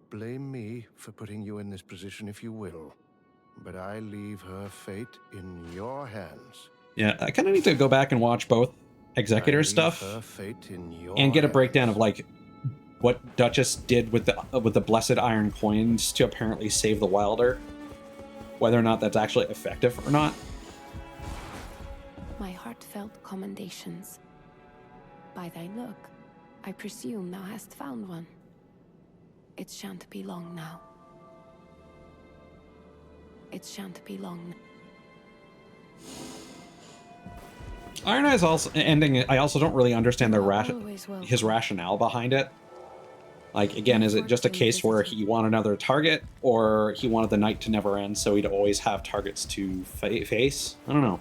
Blame me for putting you in this position if you will, but I leave her fate in your hands. Yeah, I kind of need to go back and watch both executor I leave stuff her fate in your and get a breakdown of hands. like what Duchess did with the blessed iron coins to apparently save the Wilder, whether or not that's actually effective or not. My heartfelt commendations. By thy look, I presume thou hast found one. It shan't be long now. It shan't be long. Iron Eye's also ending. I also don't really understand the Always welcome. his rationale behind it. Like, again, is it just a case where he wanted another target, or he wanted the night to never end, so he'd always have targets to face? I don't know.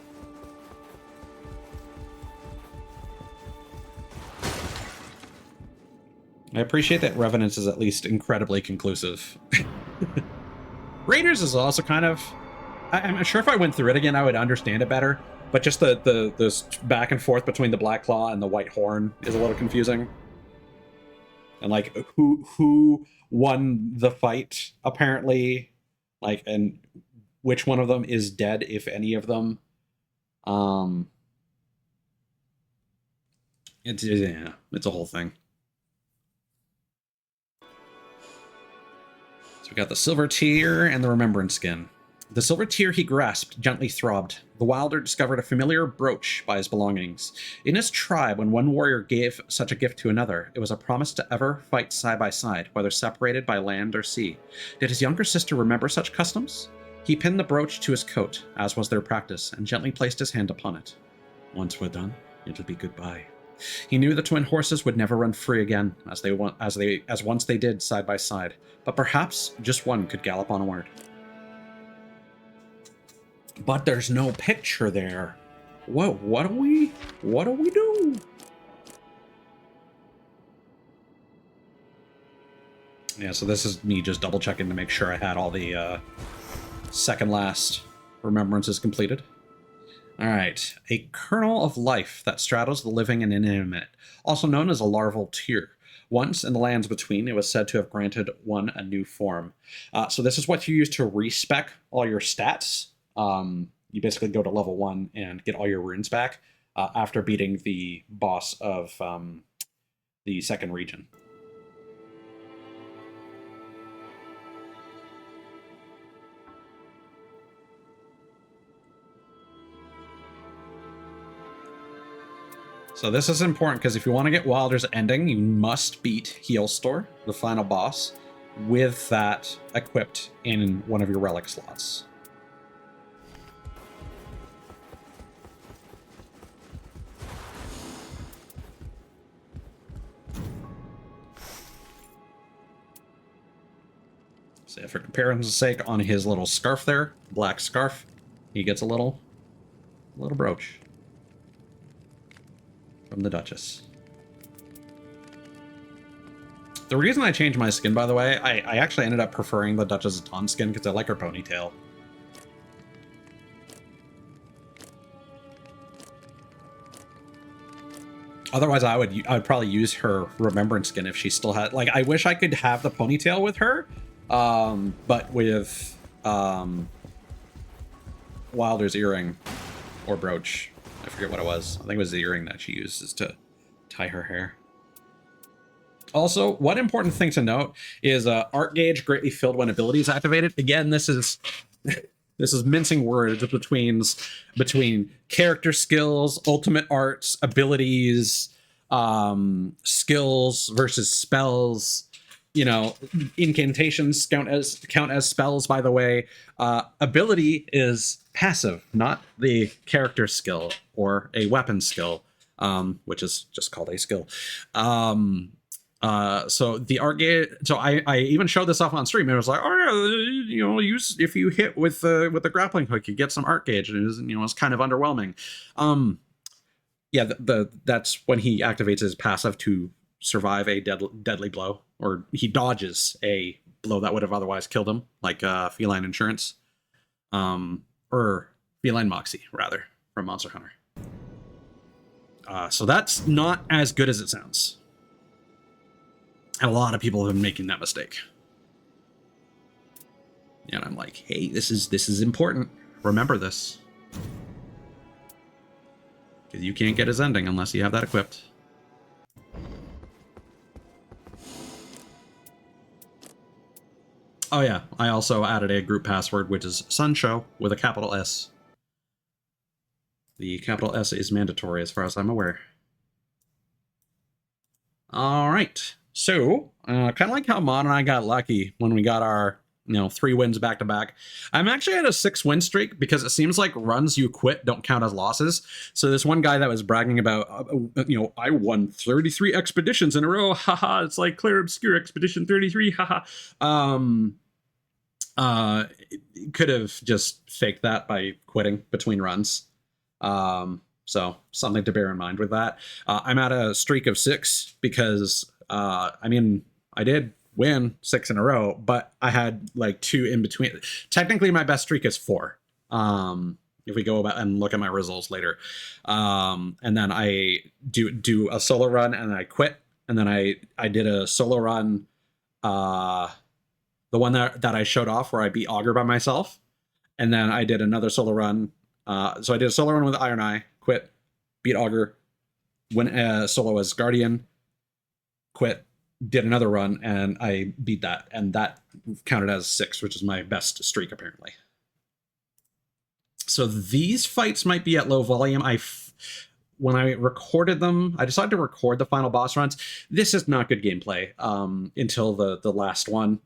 I appreciate that Revenant is at least incredibly conclusive. Raiders is also kind of... I'm sure if I went through it again, I would understand it better. But just the back and forth between the Black Claw and the White Horn is a little confusing. And like who won the fight, apparently. Like, and which one of them is dead, if any of them. It's a whole thing. So we got the silver tear and the remembrance skin. The silver tear he grasped gently throbbed. The Wilder discovered a familiar brooch by his belongings. In his tribe, when one warrior gave such a gift to another, it was a promise to ever fight side by side, whether separated by land or sea. Did his younger sister remember such customs? He pinned the brooch to his coat, as was their practice, and gently placed his hand upon it. Once we're done, it'll be goodbye. He knew the twin horses would never run free again, as once they did side by side, but perhaps just one could gallop onward. But there's no picture there. Whoa, what do we do? Yeah, so this is me just double checking to make sure I had all the second last remembrances completed. All right, a kernel of life that straddles the living and inanimate, also known as a larval tear. Once in the lands between, it was said to have granted one a new form. So this is what you use to respec all your stats. You basically go to level 1 and get all your runes back after beating the boss of the second region. So this is important because if you want to get Wilder's ending, you must beat Healstore, the final boss, with that equipped in one of your relic slots. So for comparison's sake, on his little scarf there, black scarf, he gets a little brooch from the Duchess. The reason I changed my skin, by the way, I actually ended up preferring the Duchess's Ton skin because I like her ponytail. Otherwise, I would probably use her remembrance skin if she still had... Like, I wish I could have the ponytail with her, but with Wilder's earring or brooch. I forget what it was. I think it was the earring that she uses to tie her hair. Also, one important thing to note is art gauge greatly filled when abilities activated. Again, this is mincing words between character skills, ultimate arts, abilities, skills versus spells. You know, incantations count as spells, by the way. Ability is passive, not the character skill or a weapon skill, which is just called a skill. So the art gauge. So I even showed this off on stream. And it was like, oh yeah, you know, if you hit with the grappling hook, you get some art gauge, and it's kind of underwhelming. Yeah, that's when he activates his passive to survive a deadly blow, or he dodges a blow that would have otherwise killed him, like feline insurance, or feline moxie rather, from Monster Hunter. So that's not as good as it sounds. And a lot of people have been making that mistake. And I'm like, hey, this is important. Remember this. Because you can't get his ending unless you have that equipped. Oh yeah, I also added a group password, which is Sunshow with a capital S. The capital S is mandatory as far as I'm aware. All right, so kind of like how Mon and I got lucky when we got our 3 wins back to back. I'm actually at a 6-win streak because it seems like runs you quit don't count as losses. So this one guy that was bragging about, I won 33 expeditions in a row. Haha, it's like Clear Obscure Expedition 33. Haha. Could have just faked that by quitting between runs. So something to bear in mind with that. I'm at a streak of 6 because, I did win 6 in a row, but I had like 2 in between. Technically, my best streak is 4. If we go about and look at my results later. And then I do a solo run and I quit. And then I did a solo run, the one that I showed off where I beat Augur by myself. And then I did another solo run. So I did a solo run with Iron Eye, quit, beat Augur, went solo as Guardian, quit, did another run, and I beat that. And that counted as 6, which is my best streak, apparently. So these fights might be at low volume. When I recorded them, I decided to record the final boss runs. This is not good gameplay until the last one.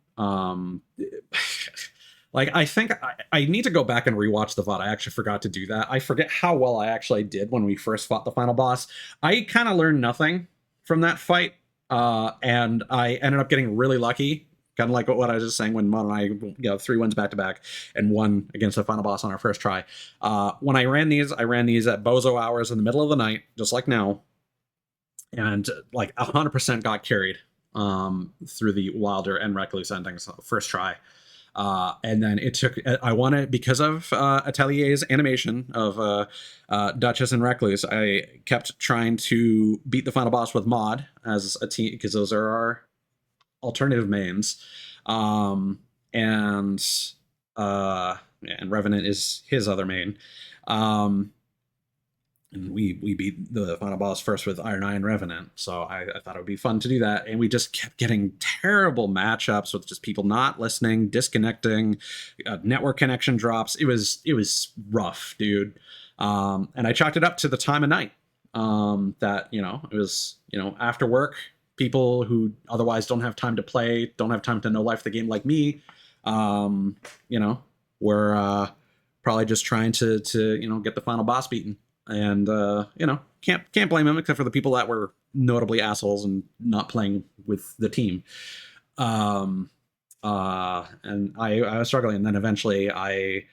Like, I think I need to go back and rewatch the VOD. I actually forgot to do that. I forget how well I actually did when we first fought the final boss. I kind of learned nothing from that fight, and I ended up getting really lucky, kind of like what I was just saying when Mon and I 3 wins back to back and 1 against the final boss on our first try. When I ran these at bozo hours in the middle of the night, just like now, and like 100% got carried through the Wilder and Recluse endings first try. And then I won it because of Atelier's animation of Duchess and Recluse. I kept trying to beat the final boss with Mod as a team, because those are our alternative mains. And Revenant is his other main. And we beat the final boss first with Iron Eye and Revenant, so I thought it would be fun to do that. And we just kept getting terrible matchups with just people not listening, disconnecting, network connection drops. It was rough, dude. And I chalked it up to the time of night. That it was after work, people who otherwise don't have time to play, don't have time to know life the game like me, were probably just trying to get the final boss beaten. And can't blame them, except for the people that were notably assholes and not playing with the team. And I was struggling, and then eventually I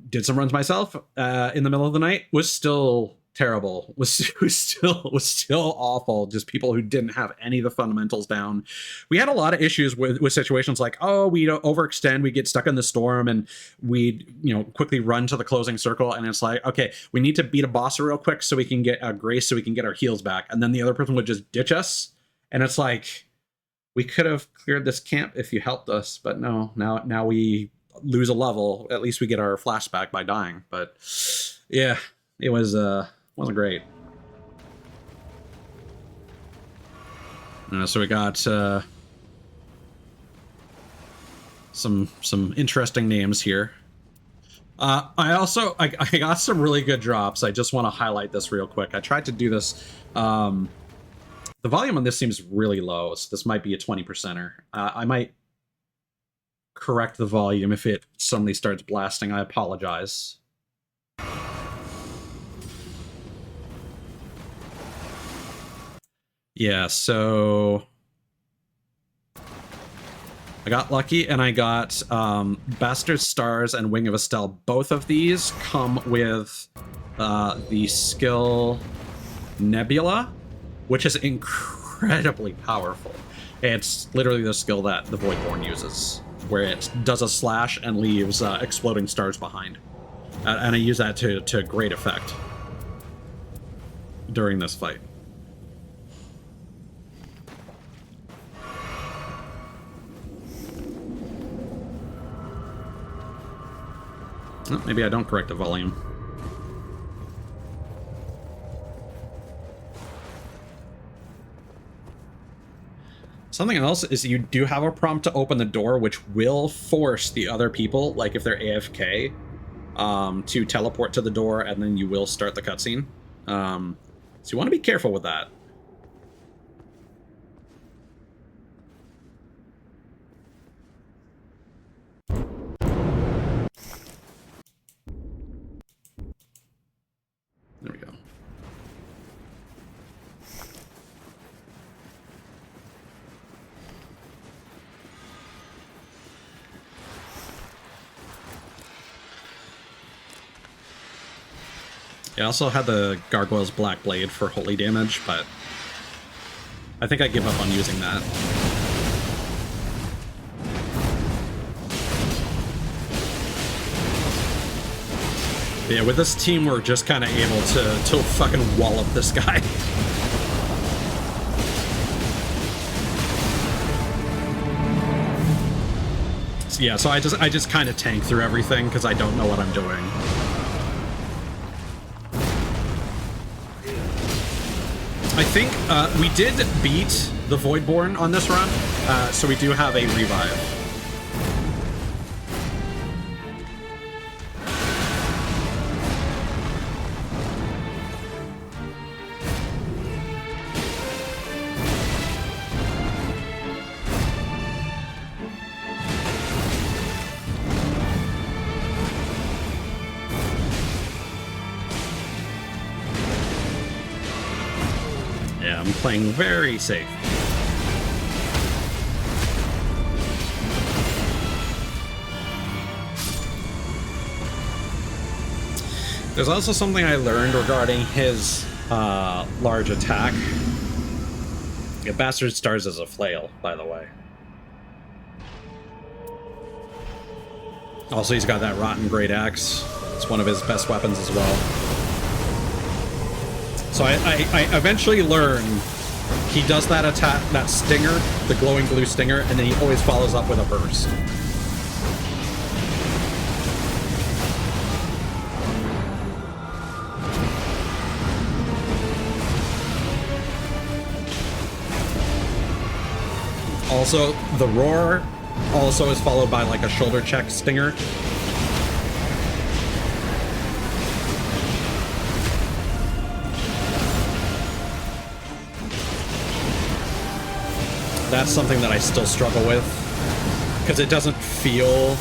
did some runs myself in the middle of the night. Was still terrible. Was still awful. Just people who didn't have any of the fundamentals down. We had a lot of issues with situations like, we don't overextend, we get stuck in the storm, and we quickly run to the closing circle, and it's like, okay, we need to beat a boss real quick so we can get a grace, so we can get our heals back, and then the other person would just ditch us, and it's like, we could have cleared this camp if you helped us, but no, now we lose a level. At least we get our flashback by dying. But yeah, it wasn't great. So we got some interesting names here. I got some really good drops. I just want to highlight this real quick. I tried to do this. The volume on this seems really low, so this might be a 20%er. I might correct the volume if it suddenly starts blasting. I apologize. Yeah, so I got lucky, and I got Bastard Stars and Wing of Estelle. Both of these come with the skill Nebula, which is incredibly powerful. It's literally the skill that the Voidborn uses, where it does a slash and leaves exploding stars behind. And I use that to great effect during this fight. Maybe I don't correct the volume. Something else is you do have a prompt to open the door, which will force the other people, like if they're AFK, to teleport to the door, and then you will start the cutscene. So you want to be careful with that. There we go. I also had the Gargoyle's Black Blade for holy damage, but I think I give up on using that. But yeah, with this team, we're just kind of able to fucking wallop this guy. So yeah, so I just kind of tank through everything because I don't know what I'm doing. I think we did beat the Voidborn on this run, so we do have a revive. Playing very safe. There's also something I learned regarding his large attack. Yeah, Bastard stars as a flail, by the way. Also, he's got that rotten great axe. It's one of his best weapons as well. So I eventually learn he does that attack, that stinger, the glowing blue stinger, and then he always follows up with a burst. Also, the roar also is followed by like a shoulder check stinger. That's something that I still struggle with because it doesn't feel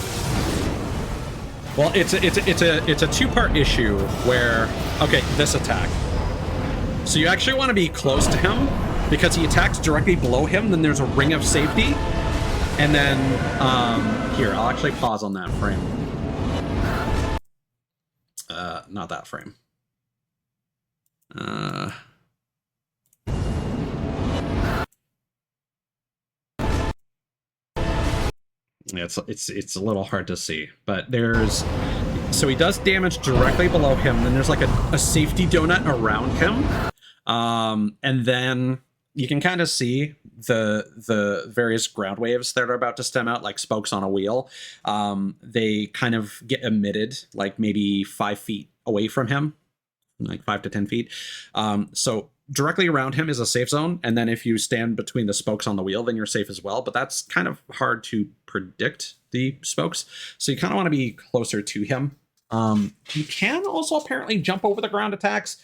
well. It's a two-part issue where okay, this attack. So you actually want to be close to him because he attacks directly below him. Then there's a ring of safety, and then here I'll actually pause on that frame. Not that frame. Yeah, it's a little hard to see, but there's so he does damage directly below him. Then there's like a safety donut around him, and then you can kind of see the various ground waves that are about to stem out like spokes on a wheel. They kind of get emitted like maybe 5 feet away from him, like 5 to 10 feet. So directly around him is a safe zone, and then if you stand between the spokes on the wheel, then you're safe as well, but that's kind of hard to predict, the spokes, so you kind of want to be closer to him. You can also apparently jump over the ground attacks,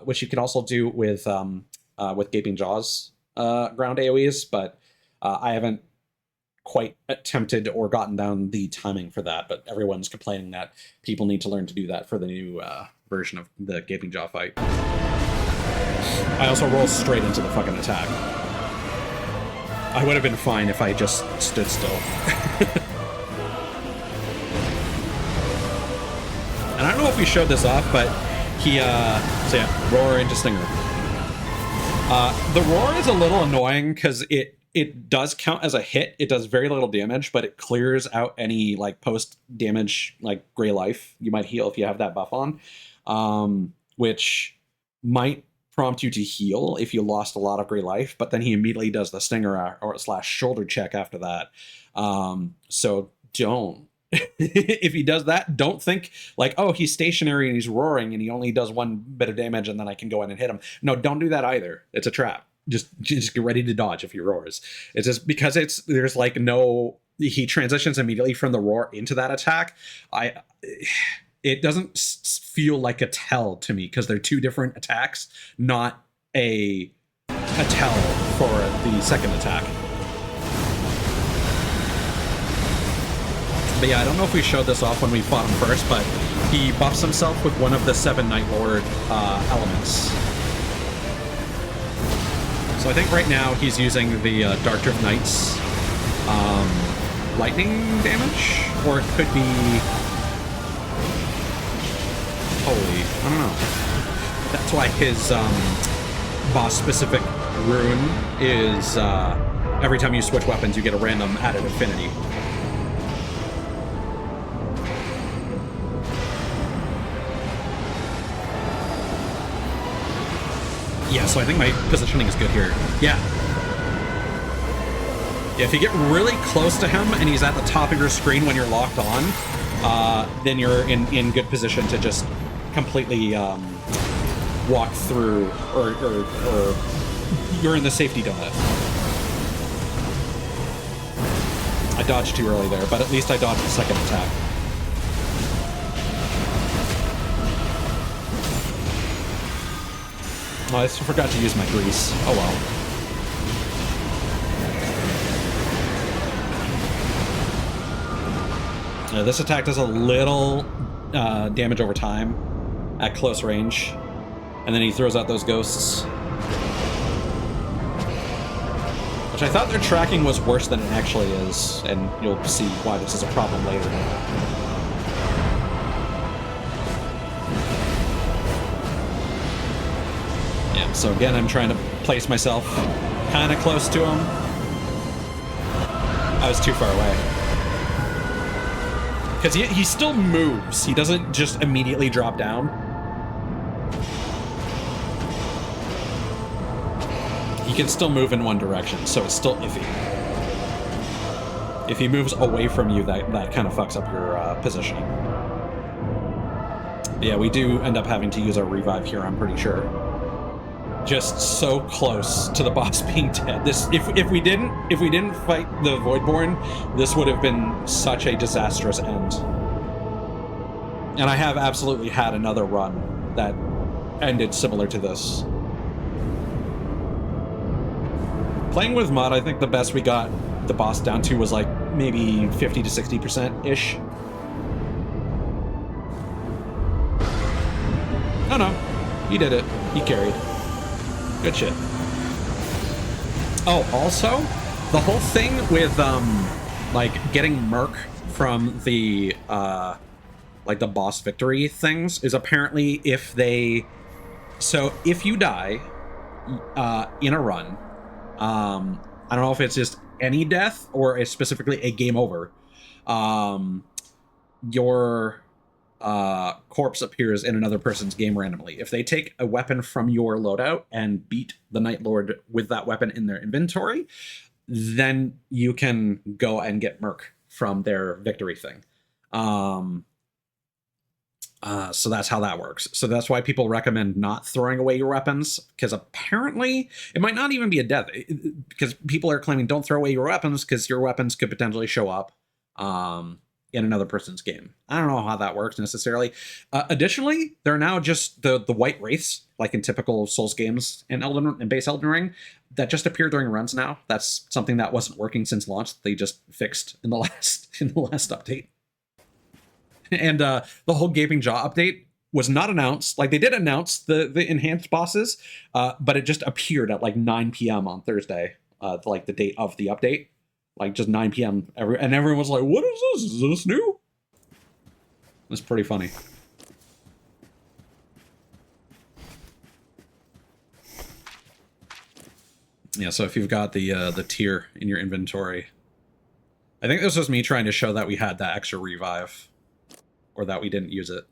which you can also do with Gaping Jaws ground AoEs, but I haven't quite attempted or gotten down the timing for that, but everyone's complaining that people need to learn to do that for the new version of the Gaping Jaw fight. I also roll straight into the fucking attack. I would have been fine if I just stood still. And I don't know if we showed this off, but he, so yeah, roar into stinger. The roar is a little annoying because it does count as a hit. It does very little damage, but it clears out any like post damage, like gray life. You might heal if you have that buff on, which might prompt you to heal if you lost a lot of gray life, but then he immediately does the stinger or slash shoulder check after that. So don't. If he does that, don't think like, oh, he's stationary and he's roaring and he only does 1 bit of damage and then I can go in and hit him. No, don't do that either. It's a trap. just get ready to dodge if he roars. It's just because there's like no, he transitions immediately from the roar into that attack. It doesn't feel like a tell to me because they're two different attacks, not a tell for the second attack. But yeah, I don't know if we showed this off when we fought him first, but he buffs himself with one of the 7 Night Lord elements. So I think right now he's using the Dark Drift Knights lightning damage, or it could be holy. I don't know. That's why his boss specific rune is every time you switch weapons, you get a random added affinity. Yeah, so I think my positioning is good here. Yeah. Yeah, if you get really close to him and he's at the top of your screen when you're locked on, then you're in good position to just completely walk through, or you're in the safety donut. I dodged too early there, but at least I dodged the second attack. Oh, I forgot to use my grease. Oh well. This attack does a little damage over time at close range, and then he throws out those ghosts, which I thought their tracking was worse than it actually is, and you'll see why this is a problem later. So again, I'm trying to place myself kind of close to him. I was too far away. Because he still moves. He doesn't just immediately drop down. He can still move in one direction, so it's still iffy. If he moves away from you, that kind of fucks up your positioning. But yeah, we do end up having to use our revive here, I'm pretty sure. Just so close to the boss being dead. This, if we didn't fight the Voidborn, this would have been such a disastrous end. And I have absolutely had another run that ended similar to this. Playing with mod, I think the best we got the boss down to was like maybe 50 to 60% ish. Oh no, he did it. He carried. Good shit. Oh, also, the whole thing with, like, getting Merc from the, like, the boss victory things is apparently if they... So, if you die, in a run, I don't know if it's just any death or it's specifically a game over, your... corpse appears in another person's game randomly. If they take a weapon from your loadout and beat the Night Lord with that weapon in their inventory, then you can go and get Merc from their victory thing. So that's how that works. So that's why people recommend not throwing away your weapons, because apparently it might not even be a death, because people are claiming don't throw away your weapons because your weapons could potentially show up in another person's game. I don't know how that works necessarily. Additionally, there are now just the white wraiths, like in typical Souls games in Elden and base Elden Ring, that just appear during runs now. That's something that wasn't working since launch. They just fixed in the last update. And the whole Gaping Jaw update was not announced. Like, they did announce the enhanced bosses, but it just appeared at like 9 p.m. on Thursday, like the date of the update. Like, just 9 p.m. And everyone was like, what is this? Is this new? It's pretty funny. Yeah, so if you've got the tier in your inventory, I think this was me trying to show that we had that extra revive, or that we didn't use it.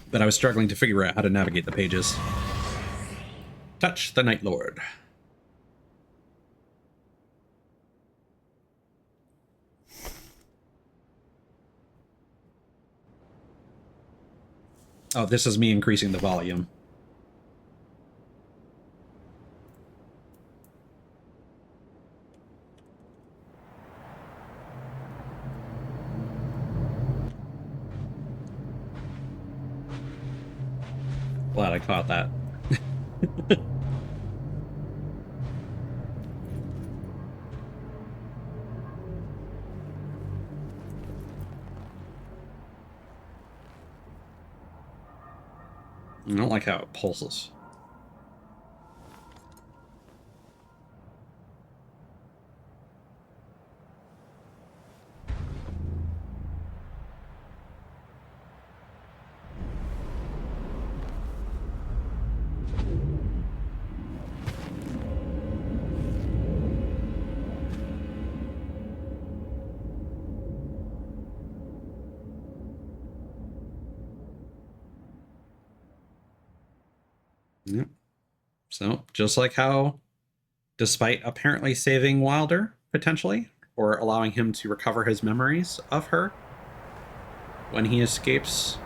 But I was struggling to figure out how to navigate the pages. Touch the Night Lord. Oh, this is me increasing the volume. Glad I caught that. I don't like how it pulses. Yep. So, just like how, despite apparently saving Wilder, potentially, or allowing him to recover his memories of her when he escapes,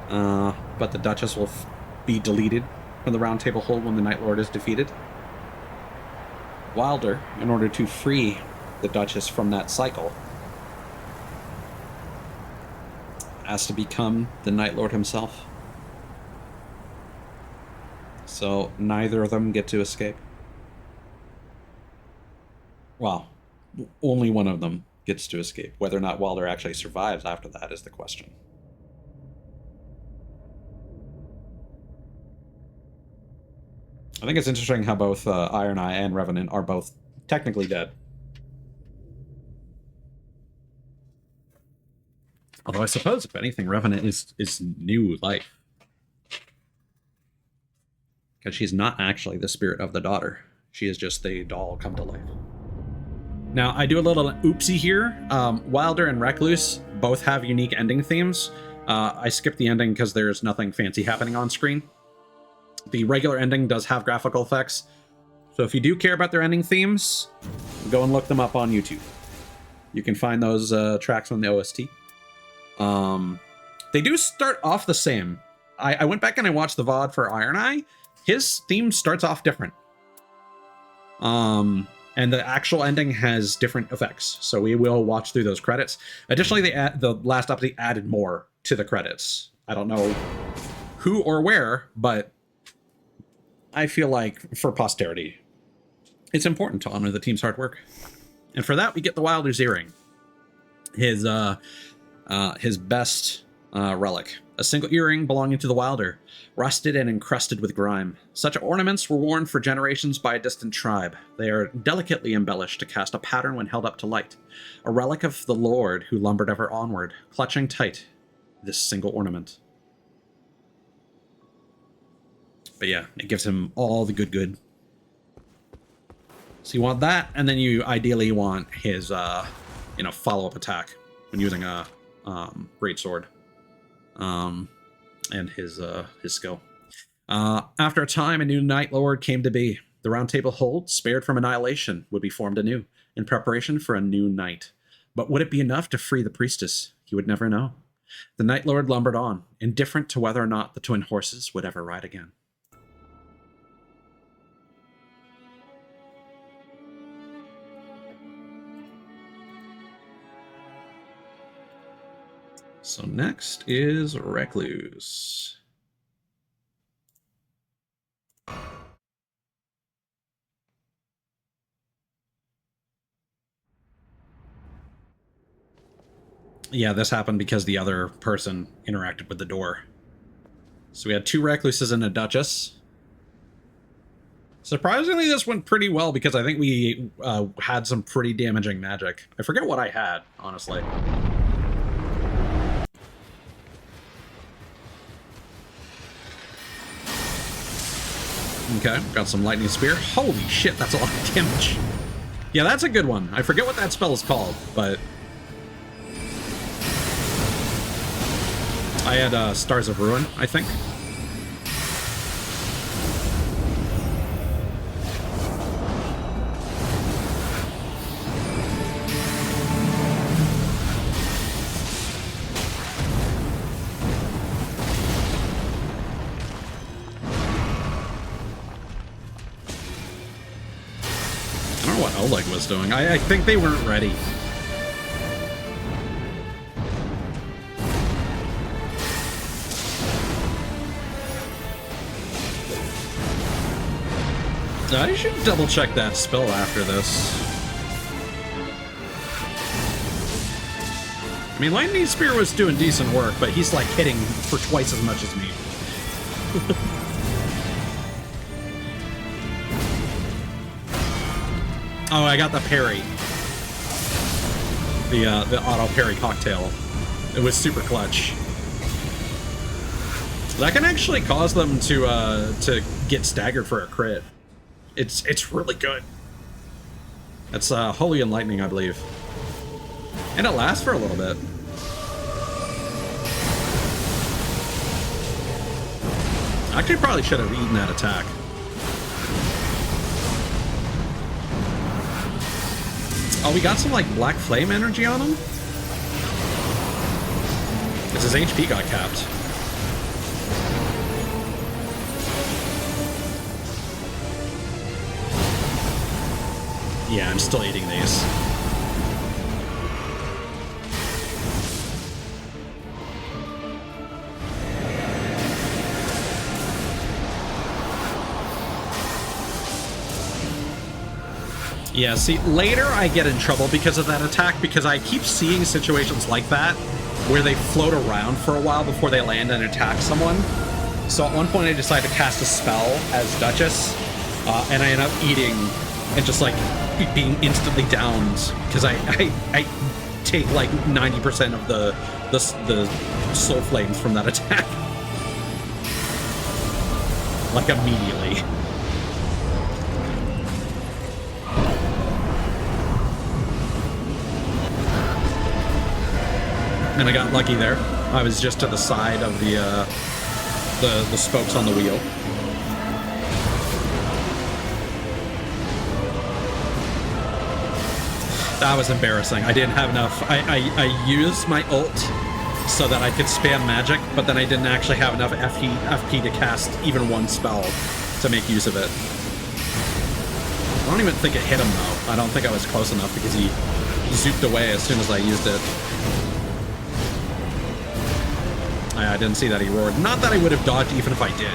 but the Duchess will be deleted from the Round Table Hold when the Night Lord is defeated. Wilder, in order to free the Duchess from that cycle, has to become the Night Lord himself. So neither of them get to escape. Well, only one of them gets to escape. Whether or not Wilder actually survives after that is the question. I think it's interesting how both Iron Eye and Revenant are both technically dead. Although I suppose, if anything, Revenant is new life. Because she's not actually the spirit of the daughter. She is just the doll come to life. Now, I do a little oopsie here. Wilder and Recluse both have unique ending themes. I skipped the ending because there's nothing fancy happening on screen. The regular ending does have graphical effects. So if you do care about their ending themes, go and look them up on YouTube. You can find those tracks on the OST. They do start off the same. I went back and I watched the VOD for Iron Eye. His theme starts off different. And the actual ending has different effects. So we will watch through those credits. Additionally, the last update added more to the credits. I don't know who or where, but I feel like for posterity, it's important to honor the team's hard work. And for that, we get the Wilder's earring. His best relic. A single earring belonging to the Wilder, rusted and encrusted with grime. Such ornaments were worn for generations by a distant tribe. They are delicately embellished to cast a pattern when held up to light. A relic of the Lord who lumbered ever onward, clutching tight this single ornament. But yeah, it gives him all the good. So you want that, and then you ideally want his, follow-up attack when using a great sword. And his skill. After a time, a new Night Lord came to be. The Round Table Hold, spared from annihilation, would be formed anew, in preparation for a new night. But would it be enough to free the priestess? He would never know. The Night Lord lumbered on, indifferent to whether or not the twin horses would ever ride again. So next is Recluse. Yeah, this happened because the other person interacted with the door. So we had 2 Recluses and a Duchess. Surprisingly, this went pretty well because I think we had some pretty damaging magic. I forget what I had, honestly. Okay, got some lightning spear. Holy shit, that's a lot of damage. Yeah, that's a good one. I forget what that spell is called, but I had Stars of Ruin, I think. don't know what Oleg was doing. I think they weren't ready. I should double check that spell after this. I mean, Lightning Spear was doing decent work, but he's like hitting for twice as much as me. Oh, I got the parry. The auto parry cocktail. It was super clutch. That can actually cause them to get staggered for a crit. It's really good. It's Holy and Lightning, I believe. And it lasts for a little bit. Actually, probably should have eaten that attack. Oh, we got some, like, Black Flame energy on him? Because his HP got capped. Yeah, I'm still eating these. Yeah, see, later I get in trouble because of that attack, because I keep seeing situations like that where they float around for a while before they land and attack someone. So at one point I decided to cast a spell as Duchess, and I end up eating and just, like, being instantly downed, because I take, like, 90% of the soul flames from that attack. Like, immediately. And I got lucky there. I was just to the side of the spokes on the wheel. That was embarrassing. I didn't have enough. I used my ult so that I could spam magic, but then I didn't actually have enough FP to cast even one spell to make use of it. I don't even think it hit him, though. I don't think I was close enough because he zooped away as soon as I used it. I didn't see that he roared. Not that I would have dodged even if I did.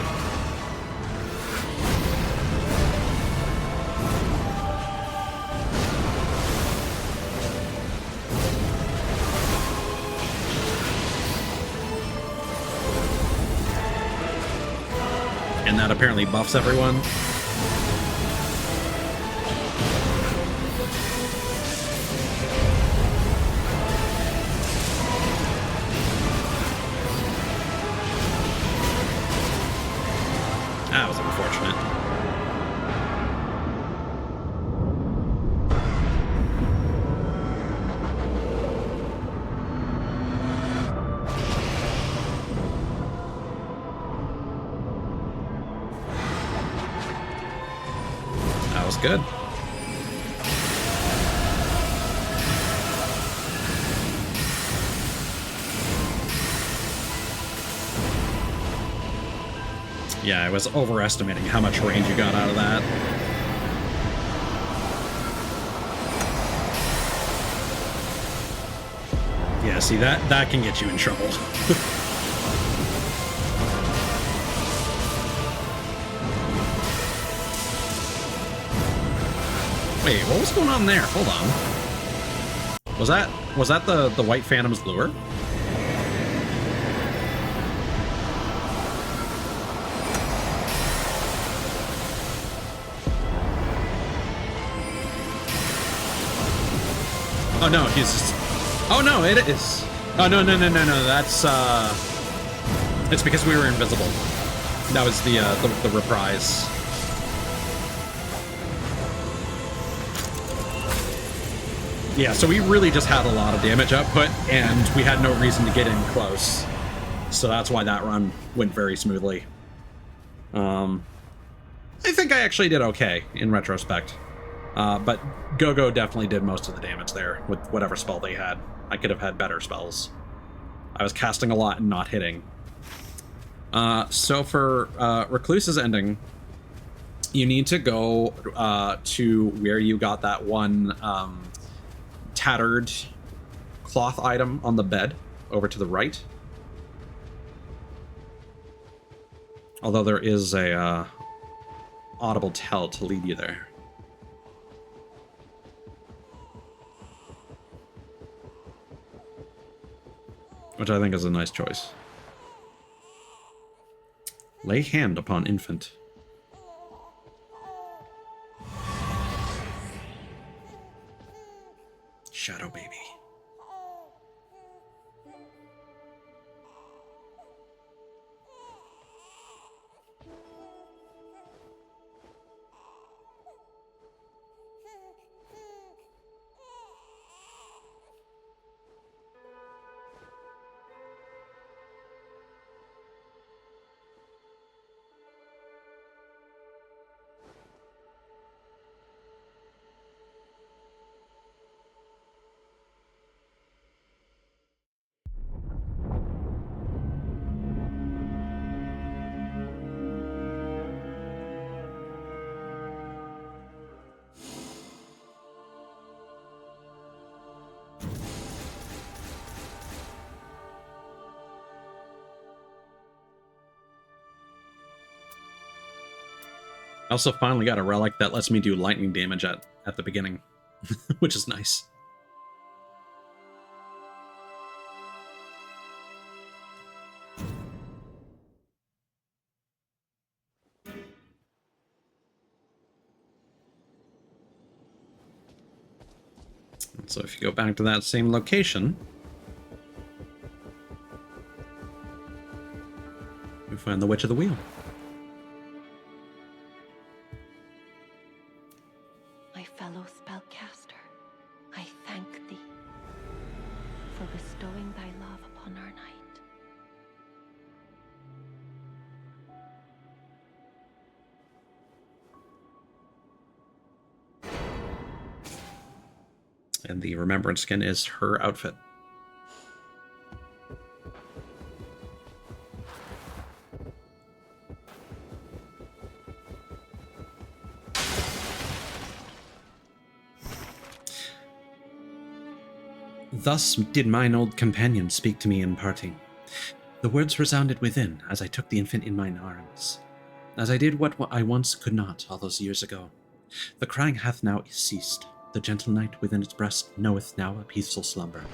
And that apparently buffs everyone. That was unfortunate. That was good. Yeah, I was overestimating how much range you got out of that. Yeah, see, that can get you in trouble. Wait, what was going on there? Hold on. Was that the White Phantom's lure? Oh no, he's just... Oh no, it is. Oh no, that's it's because we were invisible. That was the reprise. Yeah, so we really just had a lot of damage output, and we had no reason to get in close. So that's why that run went very smoothly. I think I actually did okay in retrospect. But Go-Go definitely did most of the damage there with whatever spell they had. I could have had better spells. I was casting a lot and not hitting. So for Recluse's ending, you need to go to where you got that one tattered cloth item on the bed, over to the right. Although there is a audible tell to lead you there. Which I think is a nice choice. Lay hand upon infant. Shadow baby. I also finally got a relic that lets me do lightning damage at the beginning, which is nice. So if you go back to that same location, you find the Witch of the Wheel. My fellow spellcaster, I thank thee for bestowing thy love upon our knight. And the remembrance skin is her outfit. Thus did mine old companion speak to me in parting. The words resounded within as I took the infant in mine arms, as I did what I once could not all those years ago. The crying hath now ceased. The gentle knight within its breast knoweth now a peaceful slumber.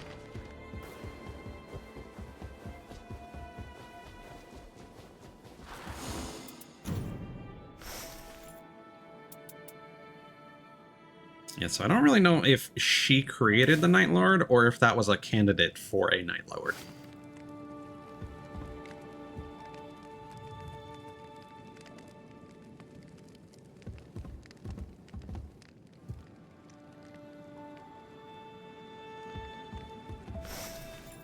Yeah, so I don't really know if she created the Night Lord or if that was a candidate for a Night Lord.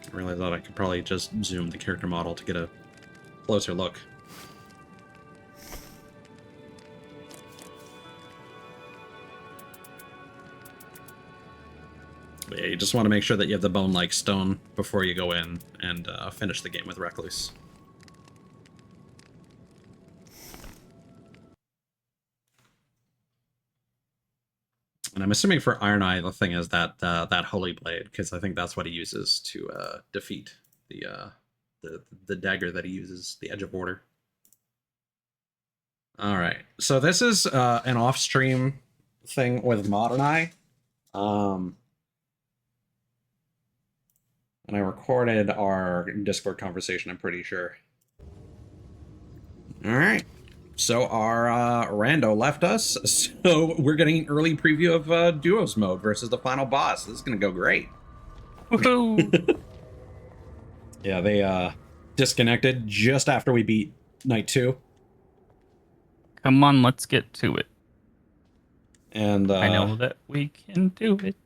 I realized that I could probably just zoom the character model to get a closer look. But yeah, you just want to make sure that you have the bone-like stone before you go in and finish the game with Recluse. And I'm assuming for Iron Eye, the thing is that that Holy Blade, because I think that's what he uses to defeat the dagger that he uses, the Edge of Order. All right, so this is an off-stream thing with Modern Eye, and I recorded our Discord conversation. I'm pretty sure. All right. So our rando left us, so we're getting an early preview of Duos mode versus the final boss. This is gonna go great. Woohoo! Yeah, they disconnected just after we beat Night 2. Come on, let's get to it. And I know that we can do it.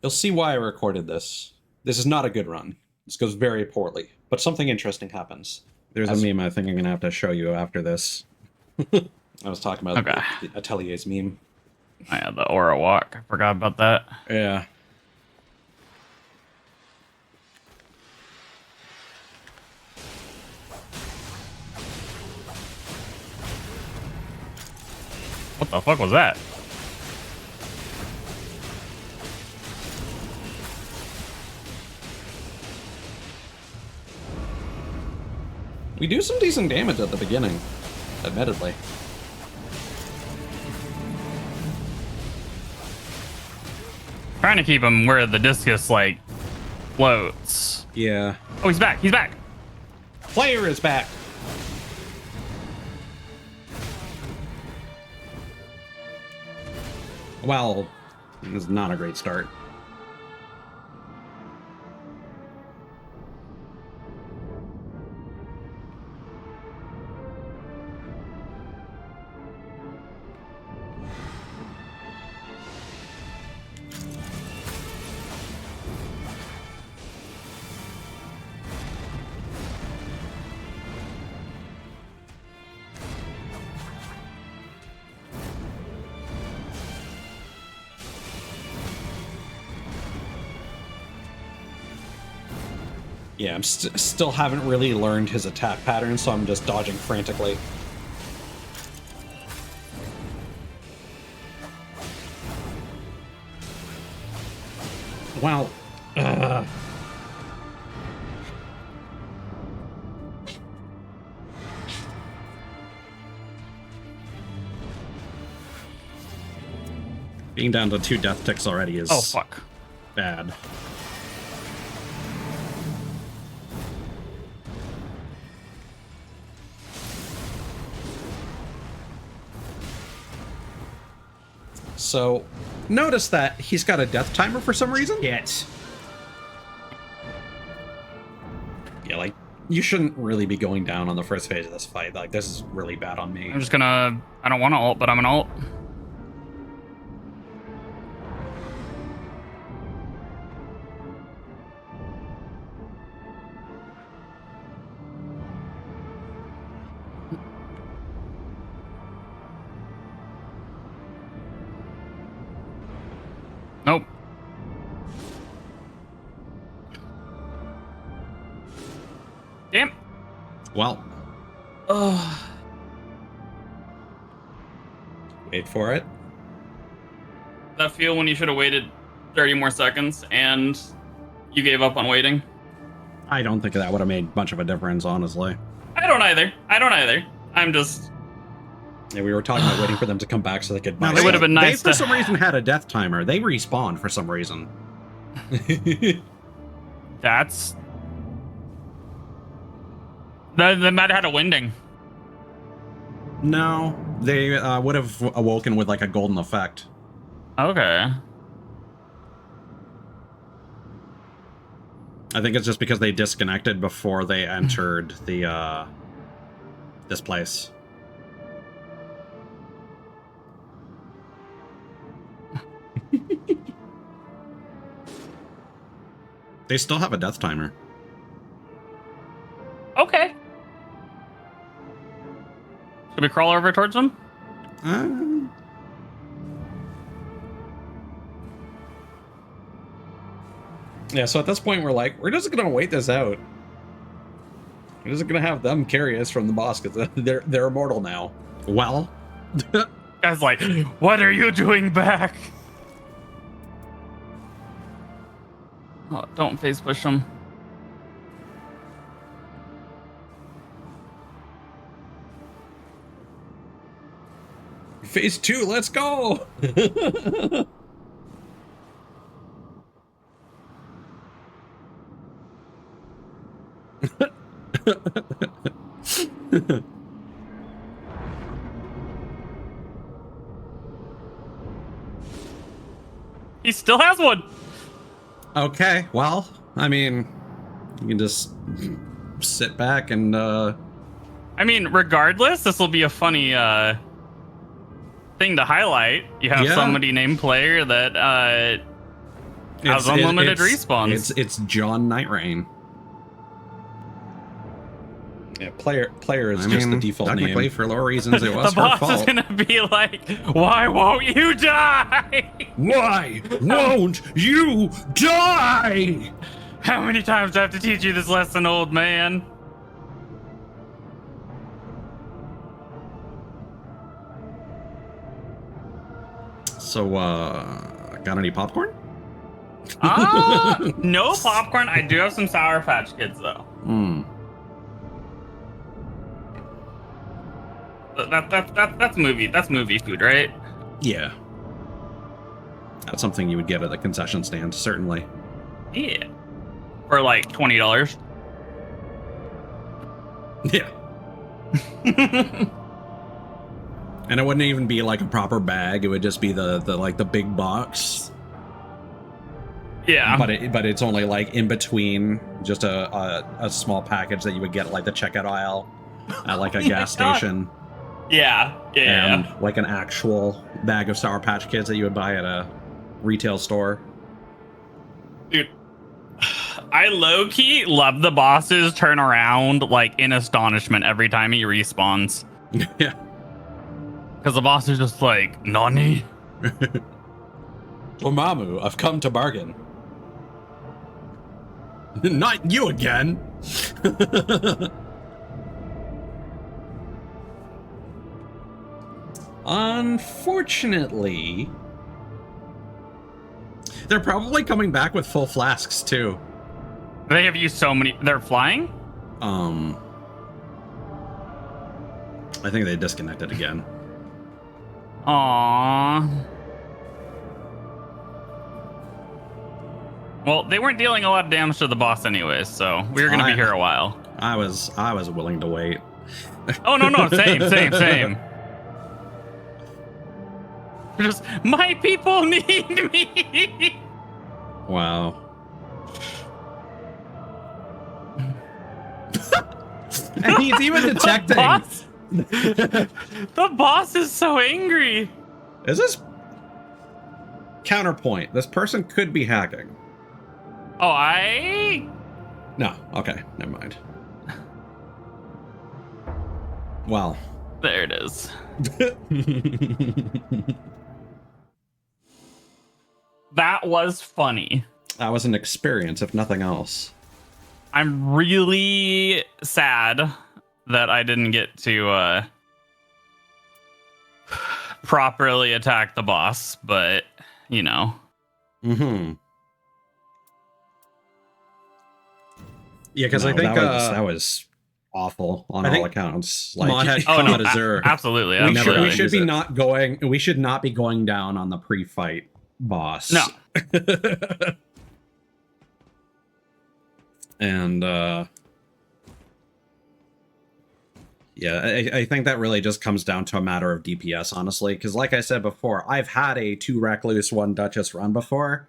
you'll see why I recorded this. This is not a good run. This goes very poorly, but something interesting happens. There's a meme I think I'm gonna have to show you after this. I was talking about the Atelier's meme. Oh, yeah, the Aura Walk. I forgot about that. Yeah. the fuck was that? We do some decent damage at the beginning, admittedly. Trying to keep him where the discus like floats. Yeah. Oh, he's back. He's back. Player is back. Well, it's not a great start. Yeah, I'm still haven't really learned his attack pattern, so I'm just dodging frantically. Wow. Being down to 2 death ticks already is Oh, fuck. bad. So, notice that he's got a death timer for some reason. Yes. Yeah, like, you shouldn't really be going down on the first phase of this fight. Like, this is really bad on me. I'm just gonna... I don't want to ult, but I'm gonna ult. Nope. Damn. Well. Wait for it. That feel when you should have waited 30 more seconds and you gave up on waiting? I don't think that would have made much of a difference, honestly. I don't either. I'm just... Yeah, we were talking about waiting for them to come back so they could buy. It would have been nice They, for to- some reason, had a death timer. They respawned for some reason. That's... They might have had a winding. No, they would have awoken with, like, a golden effect. Okay. I think it's just because they disconnected before they entered the, this place. They still have a death timer. Okay. Should we crawl over towards them? Yeah, so at this point we're like, we're just gonna wait this out. We're just gonna have them carry us from the boss because they're immortal now. Well, Guy's like, what are you doing back? Oh, don't face push him. phase 2, let's go. He still has one. Okay, well, I mean, you can just sit back and I mean, regardless, this will be a funny thing to highlight. You have Yeah. somebody named Player that has unlimited respawns. It's John Nightreign. Yeah, player is just the default technically, name. For low reasons, it was The her boss fault. is gonna be like, why won't you die? Why won't you die? How many times do I have to teach you this lesson, old man? So, got any popcorn? No popcorn. I do have some Sour Patch Kids though. Hmm. That's movie. That's movie food, right? Yeah. That's something you would get at the concession stand, certainly. Yeah. For like $20. Yeah. And it wouldn't even be like a proper bag. It would just be the like the big box. Yeah. But it's only like in between just a small package that you would get at like the checkout aisle at like a gas station. Yeah. And like an actual bag of Sour Patch Kids that you would buy at a retail store. Dude, I low-key love the boss's turn around like in astonishment every time he respawns. Yeah. Because the boss is just like, Nani? Well, Mamu, I've come to bargain. Not you again. Unfortunately, they're probably coming back with full flasks too. They have used so many. They're flying? I think they disconnected again. Aww. Well, they weren't dealing a lot of damage to the boss anyways, so we were gonna be here a while. I was willing to wait. Oh no, same. Just my people need me. Wow. And he's even detecting. The boss is so angry. Is this counterpoint? This person could be hacking. Oh, No. Okay. Never mind. Well. There it is. That was funny. That was an experience, if nothing else. I'm really sad that I didn't get to properly attack the boss, but you know. Mm-hmm. Yeah, because I think that was awful on all accounts. Like, Mod had oh no, Azure. absolutely. we should be not going. We should not be going down on the pre-fight boss. No. And yeah, I think that really just comes down to a matter of DPS, honestly. Because like I said before, I've had a 2 Recluse, 1 Duchess run before.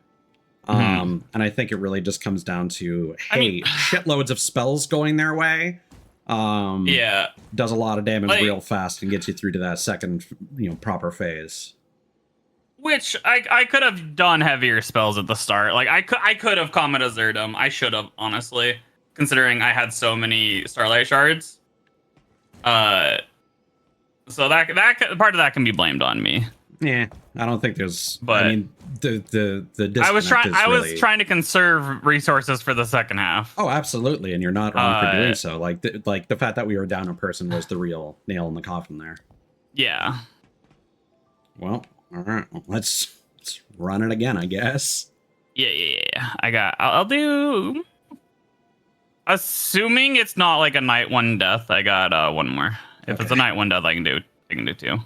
And I think it really just comes down to, hey, shitloads of spells going their way. Yeah. Does a lot of damage real fast and gets you through to that second, proper phase. Which I could have done heavier spells at the start. Like I could have Comet Azured him. I should have, honestly, considering I had so many Starlight Shards. So that part of that can be blamed on me. Yeah, I don't think there's. But I mean, the I was really... trying to conserve resources for the second half. Oh, absolutely, and you're not wrong for doing so. Like the fact that we were down a person was the real nail in the coffin there. Yeah. Well, all right. Well, let's run it again, I guess. Yeah. I'll do. Assuming it's not like a night 1 death, I got one more. If it's a night 1 death, I can do 2.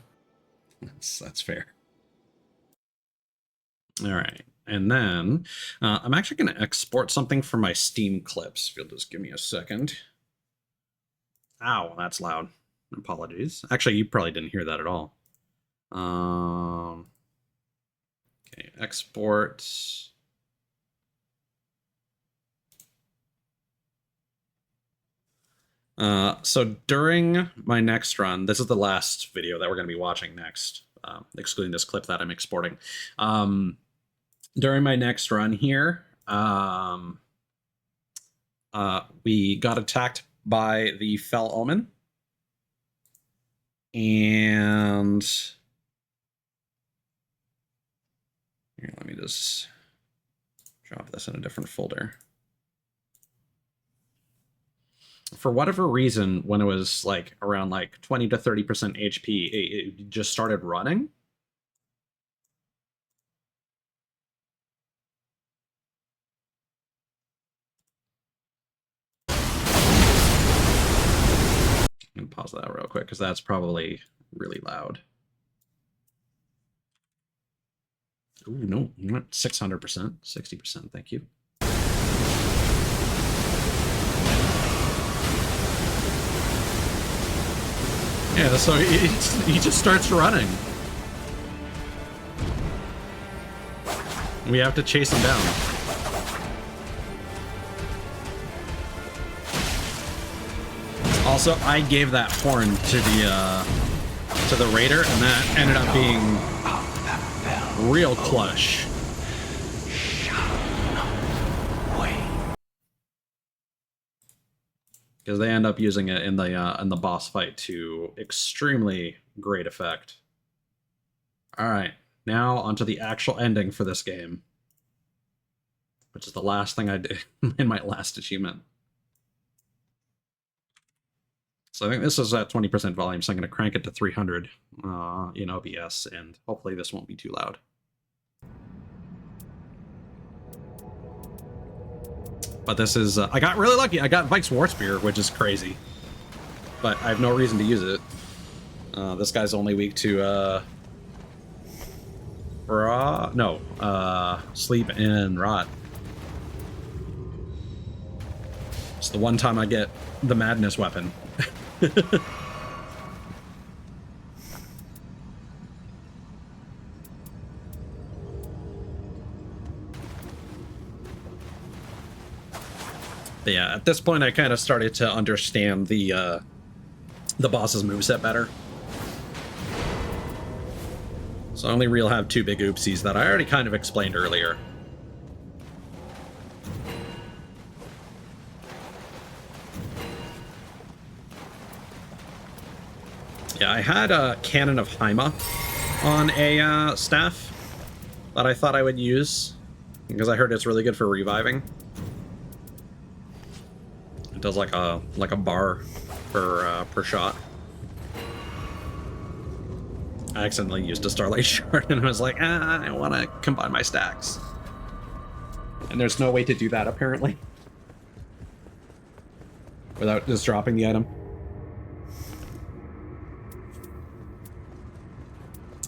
That's fair. All right, and then I'm actually going to export something from my Steam clips. If you'll just give me a second. Ow, that's loud. Apologies. Actually, you probably didn't hear that at all. Okay, export. So during my next run, this is the last video that we're going to be watching next, excluding this clip that I'm exporting. During my next run here, we got attacked by the Fell Omen. And here, let me just drop this in a different folder. For whatever reason, when it was like around like 20 to 30% HP, it just started running. pause that real quick because that's probably really loud. Ooh, no, not 600%, 60%. Thank you. Yeah, so he just starts running. We have to chase him down. Also, I gave that horn to the raider, and that ended up being real clutch. Because they end up using it in the boss fight to extremely great effect. All right, now onto the actual ending for this game, which is the last thing I did in my last achievement. So I think this is at 20% volume, so I'm going to crank it to 300 in OBS, and hopefully this won't be too loud. But this is, I got really lucky. I got Vike's War Spear, which is crazy. But I have no reason to use it. This guy's only weak to, sleep and rot. It's the one time I get the madness weapon. But yeah, at this point I kind of started to understand the boss's moveset better. So I only really have two big oopsies that I already kind of explained earlier. Yeah, I had a Cannon of Haima on a staff that I thought I would use because I heard it's really good for reviving. It does like a bar per shot. I accidentally used a Starlight Shard and I was like, I want to combine my stacks. And there's no way to do that apparently without just dropping the item.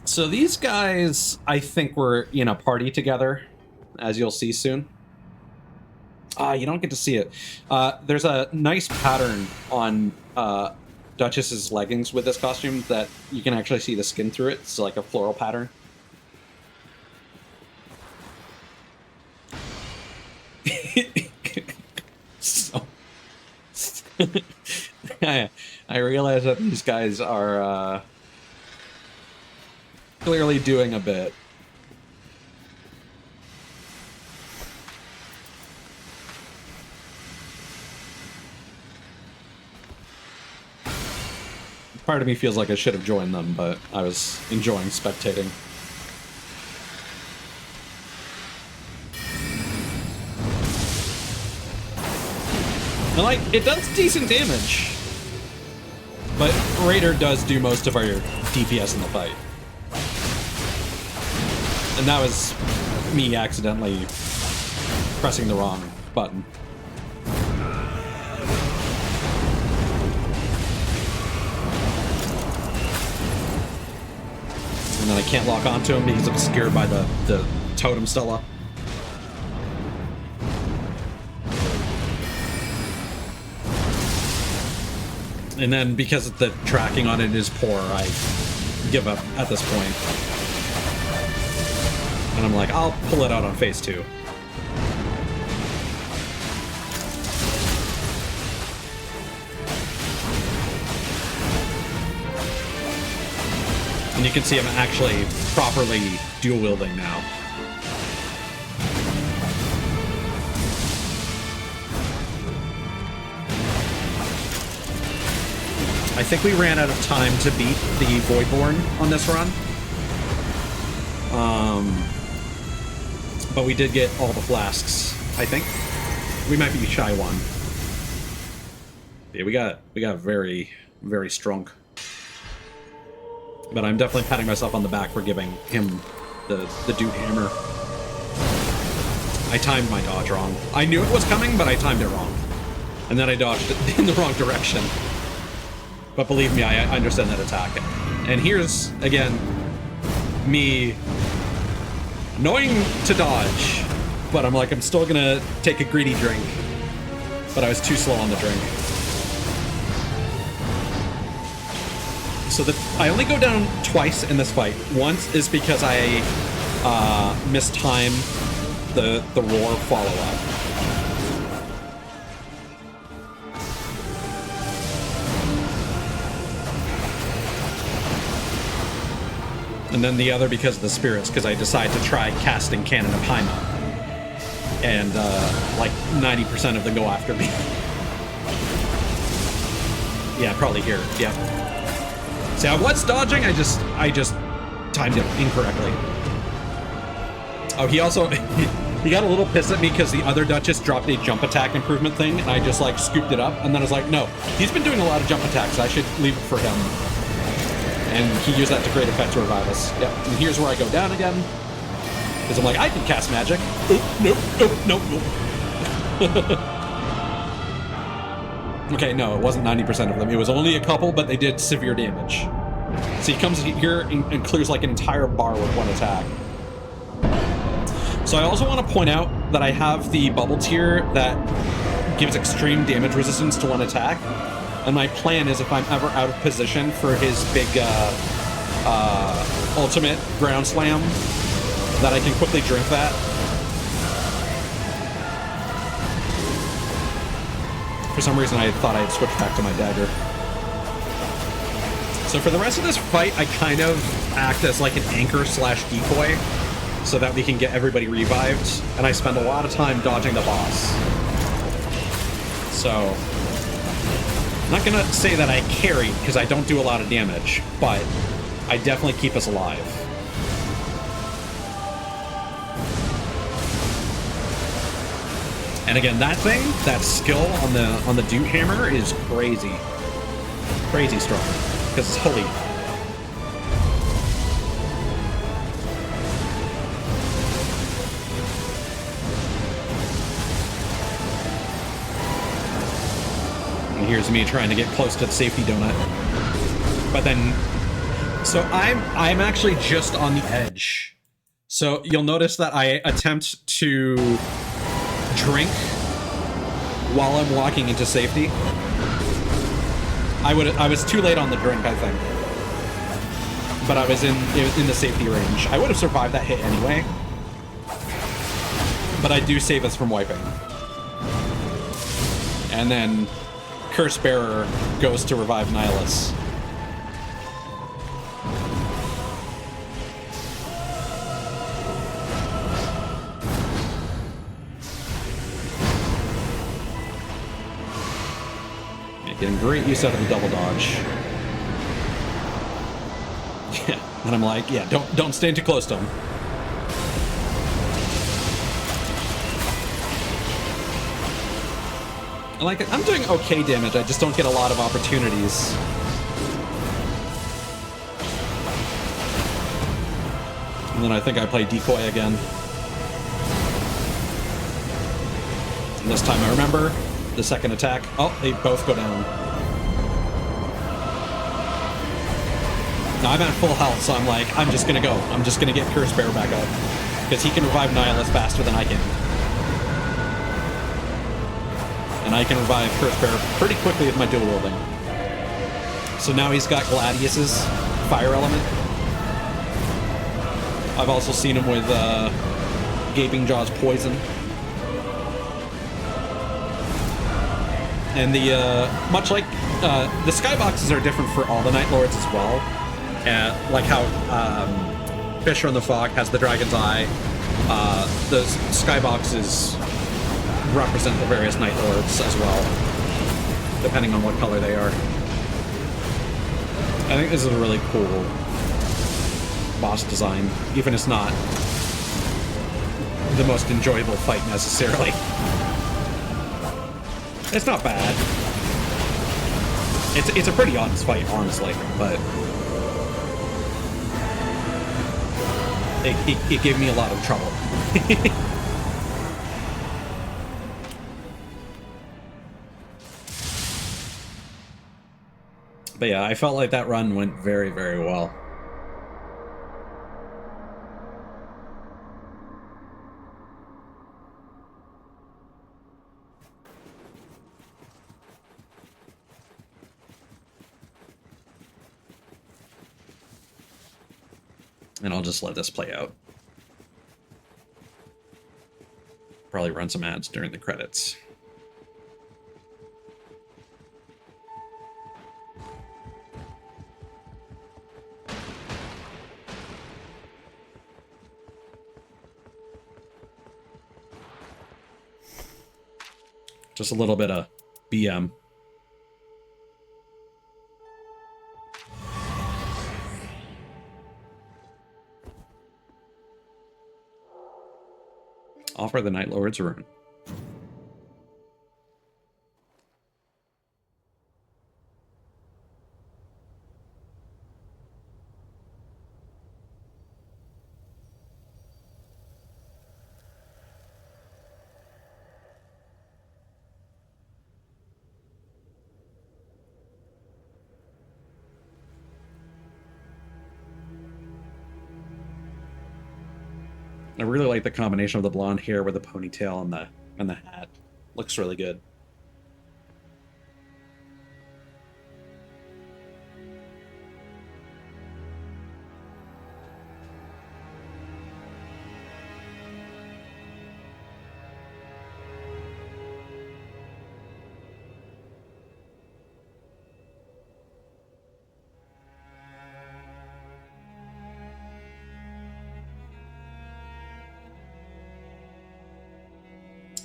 So these guys, I think, were in a party together, as you'll see soon. You don't get to see it. There's a nice pattern on Duchess's leggings with this costume that you can actually see the skin through it. It's like a floral pattern. So, I realize that these guys are clearly doing a bit. Part of me feels like I should have joined them, but I was enjoying spectating. And like, it does decent damage, but Raider does do most of our DPS in the fight. And that was me accidentally pressing the wrong button. And then I can't lock onto him because I'm obscured by the totem Stella. And then because the tracking on it is poor, I give up at this point. And I'm like, I'll pull it out on phase 2. And you can see I'm actually properly dual wielding now. I think we ran out of time to beat the Voidborn on this run. But we did get all the flasks, I think. We might be shy one. Yeah, we got very, very strong. But I'm definitely patting myself on the back for giving him the Dude Hammer. I timed my dodge wrong. I knew it was coming, but I timed it wrong. And then I dodged it in the wrong direction. But believe me, I understand that attack. And here's, again, me knowing to dodge, but I'm like, I'm still gonna take a greedy drink. But I was too slow on the drink. So I only go down twice in this fight. Once is because I mistime the roar follow-up. And then the other because of the spirits, because I decide to try casting Cannon of Haima. And like 90% of them go after me. Yeah, probably here. Yeah. See, I was dodging, I just timed it incorrectly. Oh, he also he got a little pissed at me because the other Duchess dropped a jump attack improvement thing, and I just like scooped it up, and then I was like, no, he's been doing a lot of jump attacks, I should leave it for him. And he used that to great effect to revive us. Yep. And here's where I go down again. Because I'm like, I can cast magic. Oop, nope, nope, nope, nope. Okay, no, it wasn't 90% of them. It was only a couple, but they did severe damage. So he comes here and clears like an entire bar with one attack. So I also want to point out that I have the bubble tier that gives extreme damage resistance to one attack. And my plan is if I'm ever out of position for his big ultimate ground slam, that I can quickly drink that. For some reason I thought I'd switch back to my dagger. So for the rest of this fight, I kind of act as like an anchor slash decoy so that we can get everybody revived, and I spend a lot of time dodging the boss. So I'm not gonna say that I carry, because I don't do a lot of damage, but I definitely keep us alive. And again, that thing, that skill on the Doot Hammer is crazy. Crazy strong. Because it's holy. And here's me trying to get close to the safety donut. But then, so I'm actually just on the edge. So you'll notice that I attempt to drink while I'm walking into safety. I was too late on the drink, I think. But I was in the safety range. I would have survived that hit anyway. But I do save us from wiping. And then Curse Bearer goes to revive Nihilus. Getting great use out of the double dodge. Yeah, and I'm like, yeah, don't stand too close to him. Like, I'm doing okay damage, I just don't get a lot of opportunities. And then I think I play decoy again. And this time I remember. The second attack. Oh, they both go down. Now I'm at full health, so I'm like, I'm just gonna go. I'm just gonna get Curse Bearer back up. Because he can revive Nihilus faster than I can. And I can revive Curse Bearer pretty quickly with my dual wielding. So now he's got Gladius's fire element. I've also seen him with Gaping Jaw's poison. And the, much like, the skyboxes are different for all the Night Lords as well. Like how, Fisher in the Fog has the Dragon's Eye. The skyboxes represent the various Night Lords as well, depending on what color they are. I think this is a really cool boss design, even if it's not the most enjoyable fight necessarily. It's not bad. It's a pretty honest fight, honestly, but it gave me a lot of trouble. But yeah, I felt like that run went very, very well. And I'll just let this play out. Probably run some ads during the credits. Just a little bit of BM. Offer the Night Lord's rune. I really like the combination of the blonde hair with the ponytail and the hat. Looks really good.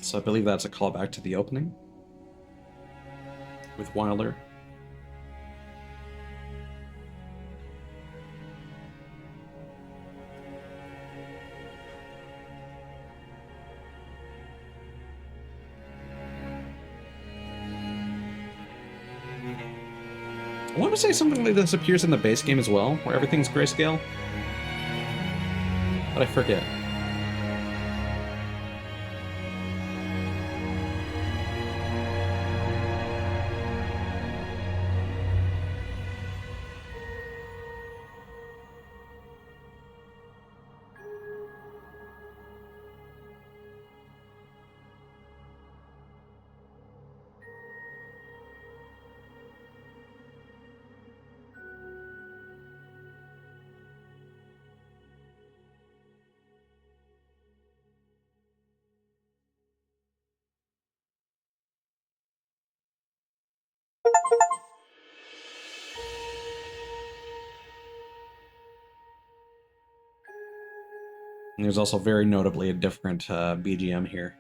So I believe that's a callback to the opening with Wilder. I want to say something like this appears in the base game as well, where everything's grayscale. But I forget. And there's also very notably a different BGM here.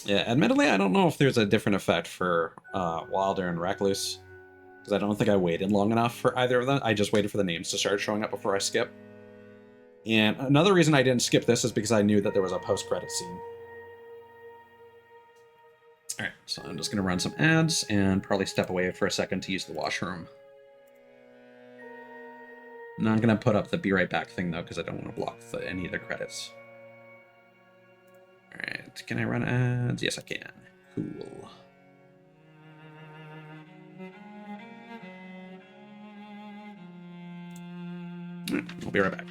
Yeah, admittedly, I don't know if there's a different effect for Wilder and Recluse, because I don't think I waited long enough for either of them. I just waited for the names to start showing up before I skip. And another reason I didn't skip this is because I knew that there was a post-credit scene. Alright, so I'm just going to run some ads and probably step away for a second to use the washroom. I'm not going to put up the be right back thing, though, because I don't want to block any of the credits. Alright, can I run ads? Yes, I can. Cool. I'll be right back.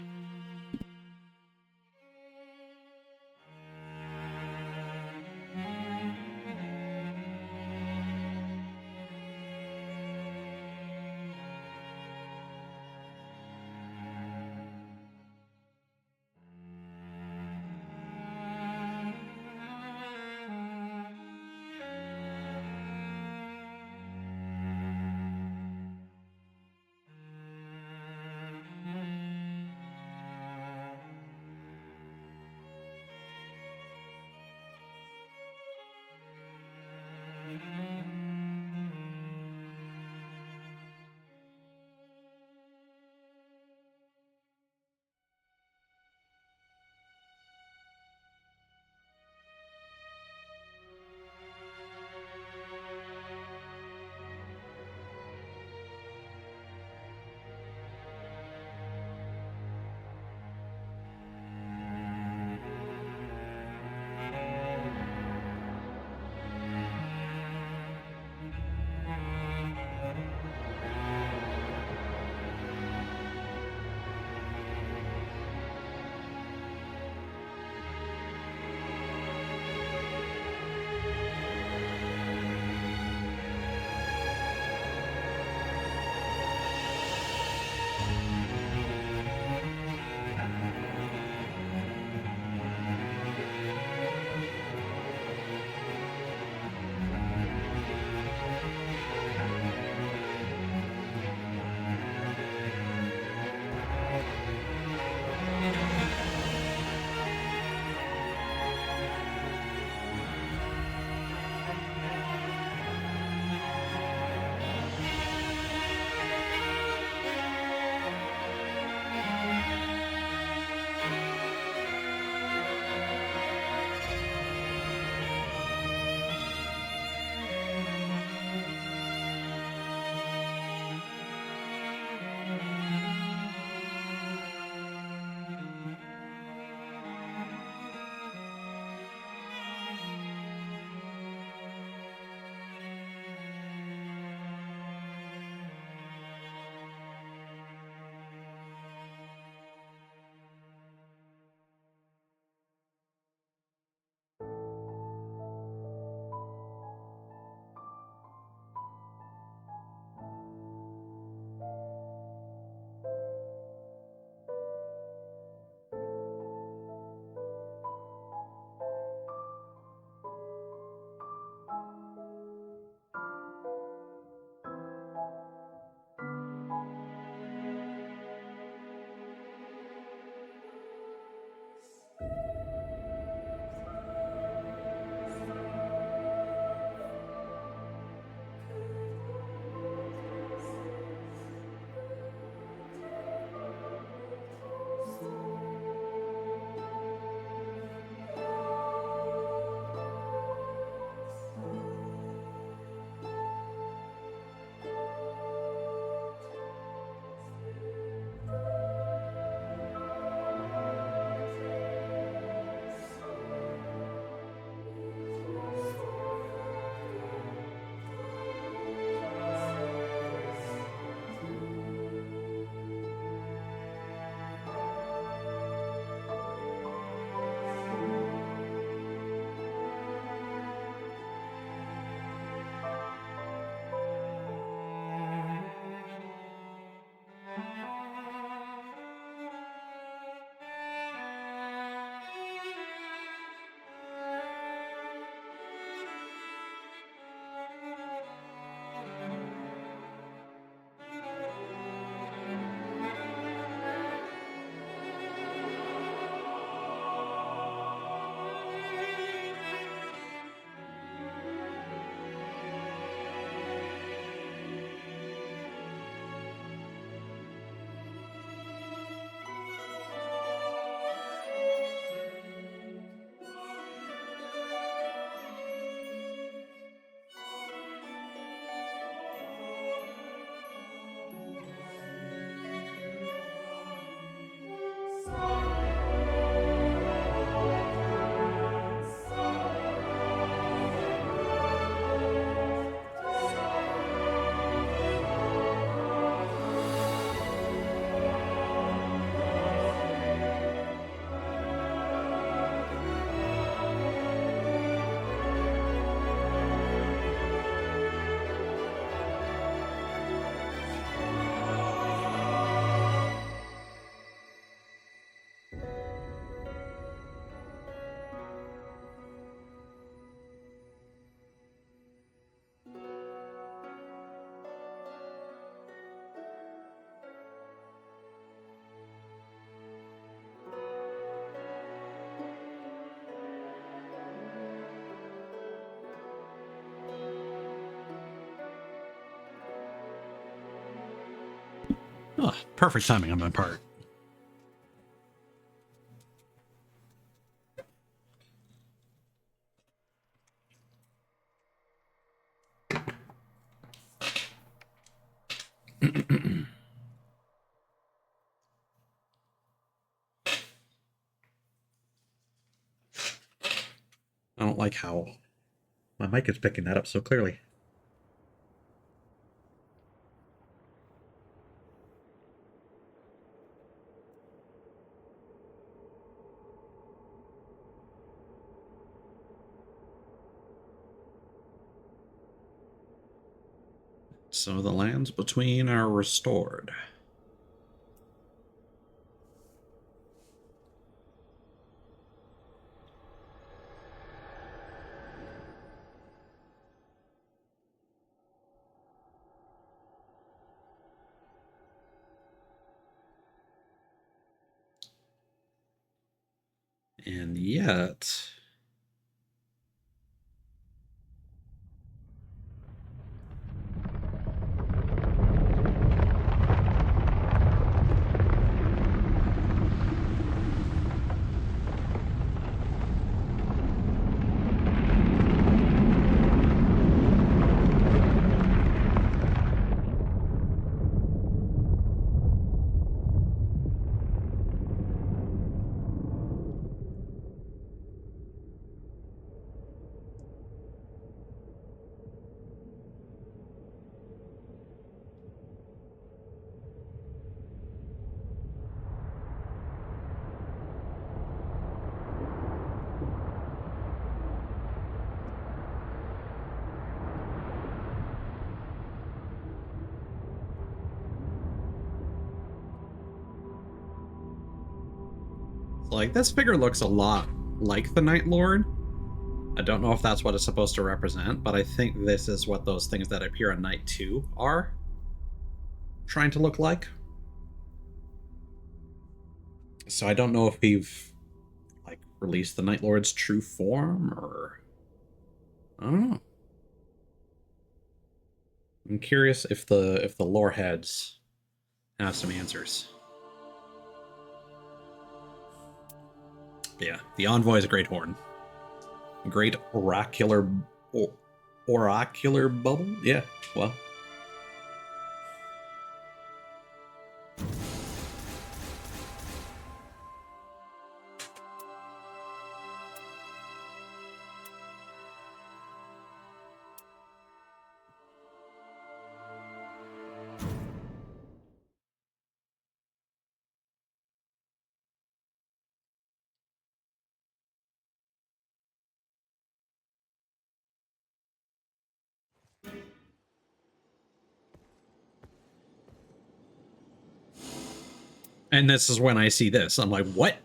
Oh, perfect timing on my part. I don't like how my mic is picking that up so clearly. So the lands between are restored. And yet... Like, this figure looks a lot like the Night Lord. I don't know if that's what it's supposed to represent, but I think this is what those things that appear on Night 2 are trying to look like. So I don't know if we've, like, released the Night Lord's true form, or... I don't know. I'm curious if the lore heads have some answers. Yeah, the Envoy is a Great Horn. Great oracular bubble? Yeah, well. And this is when I see this. I'm like, what?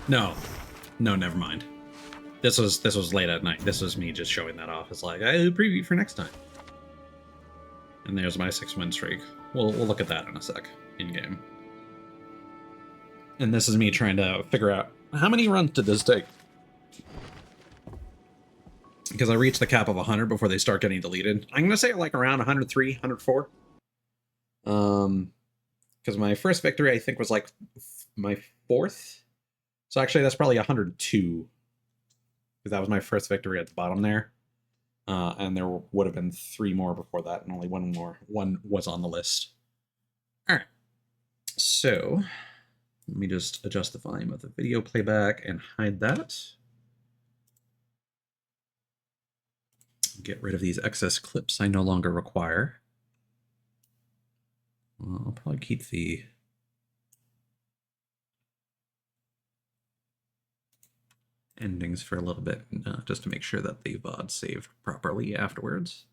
No. No, never mind. This was late at night. This was me just showing that off. It's like, I preview for next time. And there's my 6-win streak. We'll look at that in a sec, in-game. And this is me trying to figure out, how many runs did this take? Because I reached the cap of 100 before they start getting deleted. I'm going to say like around 103, 104. Because my first victory, I think, was like my 4th. So actually, that's probably 102. Because that was my first victory at the bottom there. And there would have been 3 more before that, and only 1 more. 1 was on the list. All right. So, let me just adjust the volume of the video playback and hide that. Get rid of these excess clips I no longer require. Well, I'll probably keep the endings for a little bit, just to make sure that the VOD saved properly afterwards.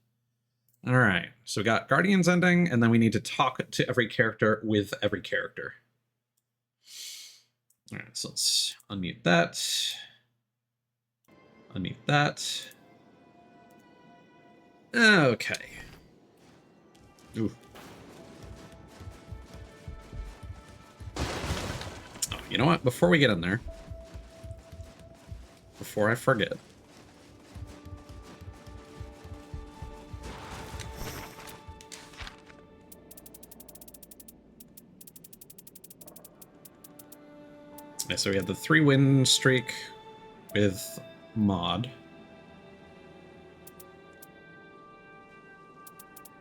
All right, so we got Guardians ending, and then we need to talk to every character with every character. All right, so let's unmute that. Unmute that. Okay. Ooh. Oh, you know what? Before we get in there, before I forget, Yeah, so we had the 3-win streak with mod.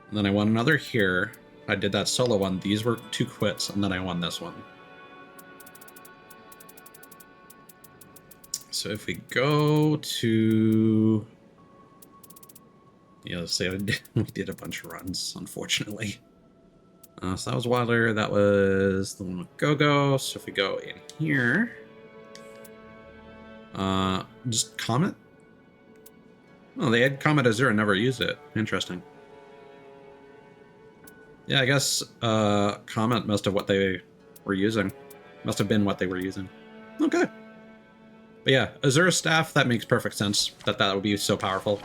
And then I won another here. I did that solo one. These were 2 quits, and then I won this one. So if we go to... Yeah, let's say we did a bunch of runs, unfortunately. So that was Wilder. That was the one with Go-Go. So if we go in here... just Comet? Oh, they had Comet Azure and never used it. Interesting. Yeah, I guess Comet must have what they were using. Must have been what they were using. Okay. But yeah, Azure Staff, that makes perfect sense that that would be so powerful.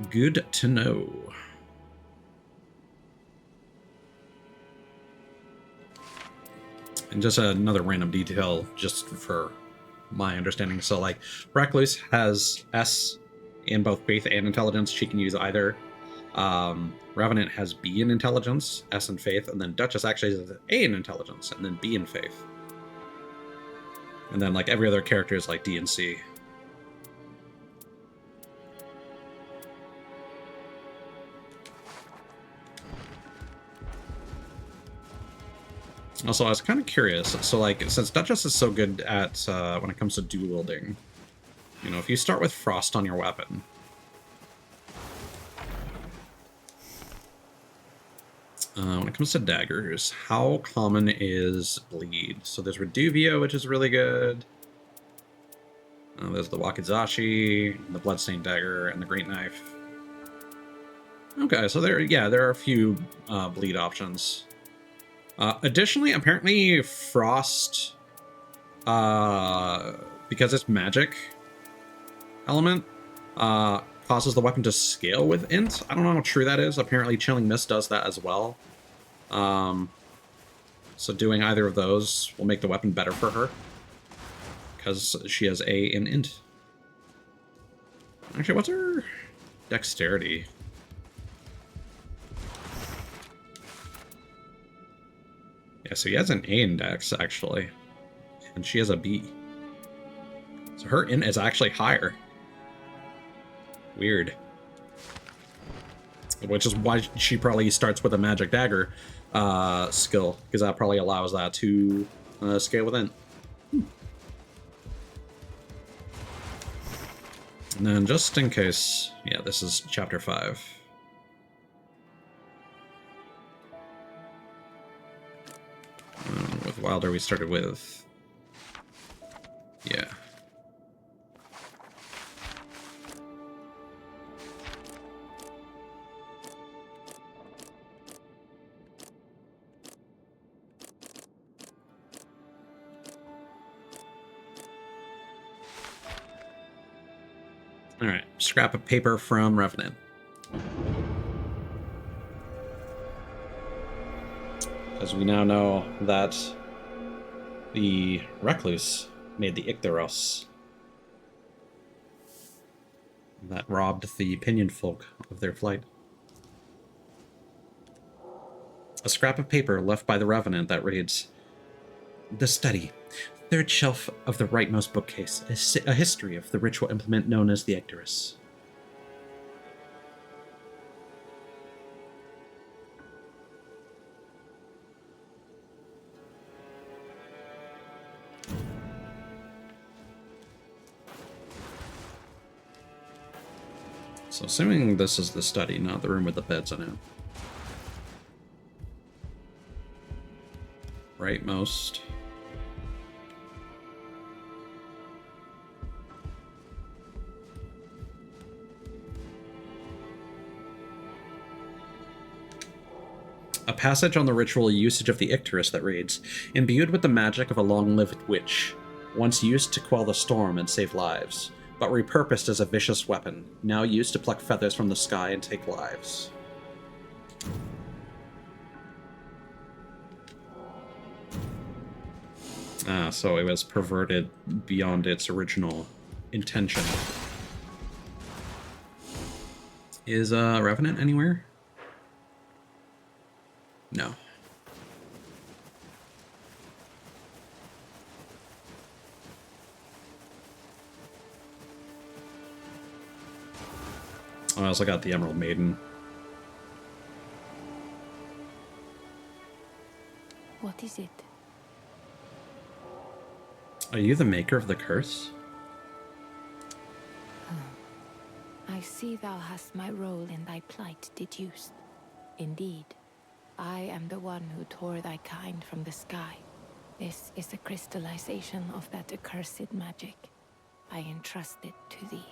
Good to know. And just another random detail just for my understanding. So like Recluse has S in both Faith and Intelligence. She can use either. Revenant has B in Intelligence, S in Faith, and then Duchess actually has A in Intelligence, and then B in Faith. And then like every other character is like D and C. Also, I was kind of curious. So like, since Duchess is so good at when it comes to dual wielding, you know, if you start with Frost on your weapon, when it comes to daggers, how common is bleed? So there's Reduvio, which is really good. There's the Wakizashi, the Bloodstained Dagger, and the Great Knife. Okay, so there are a few bleed options. Additionally, apparently Frost, because it's magic element, causes the weapon to scale with int. I don't know how true that is. Apparently Chilling Mist does that as well. So doing either of those will make the weapon better for her, because she has A in int. Actually, what's her dexterity? Yeah, so he has an A in dex, actually. And she has a B. So her int is actually higher. Weird. Which is why she probably starts with a magic dagger skill, because that probably allows that to scale with int. And then just in case, yeah, this is chapter 5. With Wilder, we started with... Yeah. Alright, scrap of paper from Revenant. As we now know that the Recluse made the Ichthyoros that robbed the Pinion folk of their flight. A scrap of paper left by the Revenant that reads, "The study, third shelf of the rightmost bookcase, is a history of the ritual implement known as the Ichthyoros. So assuming this is the study, not the room with the beds in it. Rightmost. A passage on the ritual usage of the Ichthyoros that reads, "Imbued with the magic of a long-lived witch, once used to quell the storm and save lives, but repurposed as a vicious weapon, now used to pluck feathers from the sky and take lives." So it was perverted beyond its original intention. Is Revenant anywhere? No. I also got the Emerald Maiden. What is it? Are you the maker of the curse? I see thou hast my role in thy plight deduced. Indeed, I am the one who tore thy kind from the sky. This is a crystallization of that accursed magic. I entrust it to thee.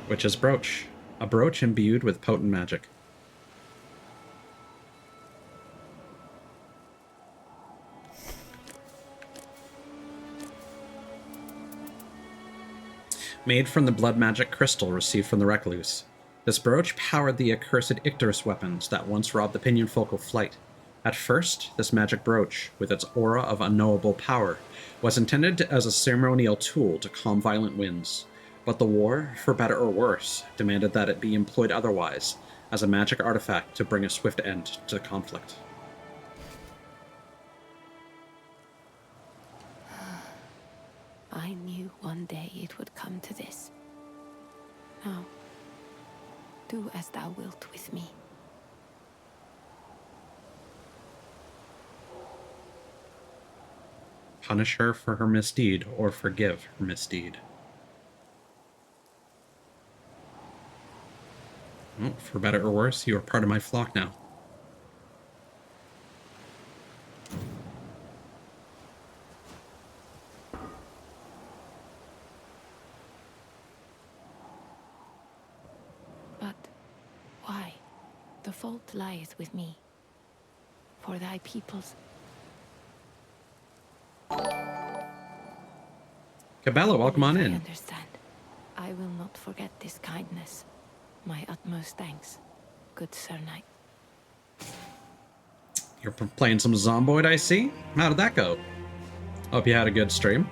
Witch's brooch. A brooch imbued with potent magic. Made from the blood magic crystal received from the recluse. This brooch powered the accursed Icterus weapons that once robbed the Pinion Folk of flight. At first, this magic brooch, with its aura of unknowable power, was intended as a ceremonial tool to calm violent winds. But the war, for better or worse, demanded that it be employed otherwise, as a magic artifact to bring a swift end to the conflict. I knew one day it would come to this. Now, do as thou wilt with me. Punish her for her misdeed, or forgive her misdeed. Well, for better or worse, you are part of my flock now. But why? The fault lies with me. For thy people's... Cabela, welcome on I in. understand. I will not forget this kindness. My utmost thanks, good Sir Knight. You're playing some Zomboid, I see. How did that go? Hope you had a good stream.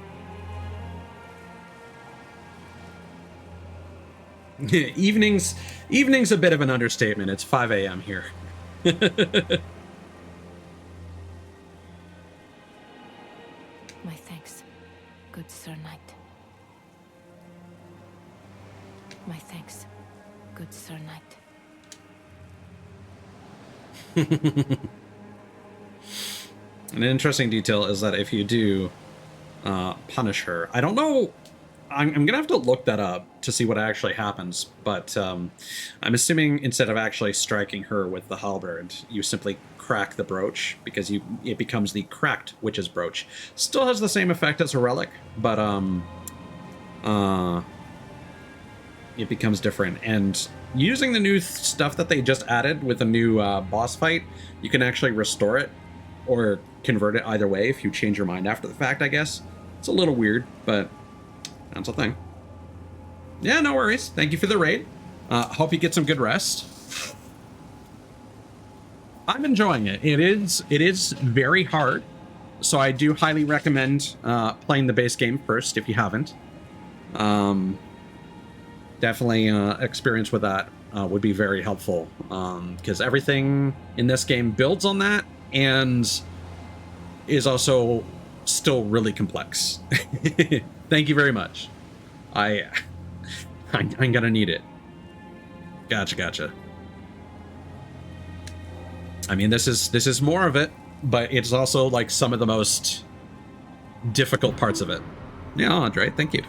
Evening's a bit of an understatement. It's 5 a.m. here. My thanks, good Sir Knight. My thanks, good Sir Knight. An interesting detail is that if you do punish her, I don't know, I'm gonna have to look that up to see what actually happens, but I'm assuming instead of actually striking her with the halberd, you simply crack the brooch, because it becomes the cracked witch's brooch. Still has the same effect as a relic, but it becomes different. And using the new stuff that they just added with the new boss fight, you can actually restore it or convert it either way if you change your mind after the fact, I guess. It's a little weird, but that's a thing. Yeah, no worries. Thank you for the raid. Hope you get some good rest. I'm enjoying it. It is very hard, so I do highly recommend playing the base game first if you haven't. Definitely experience with that would be very helpful, because everything in this game builds on that and is also still really complex. Thank you very much. I'm gonna need it. Gotcha. I mean, this is more of it, but it's also like some of the most difficult parts of it. Yeah, Andre, thank you.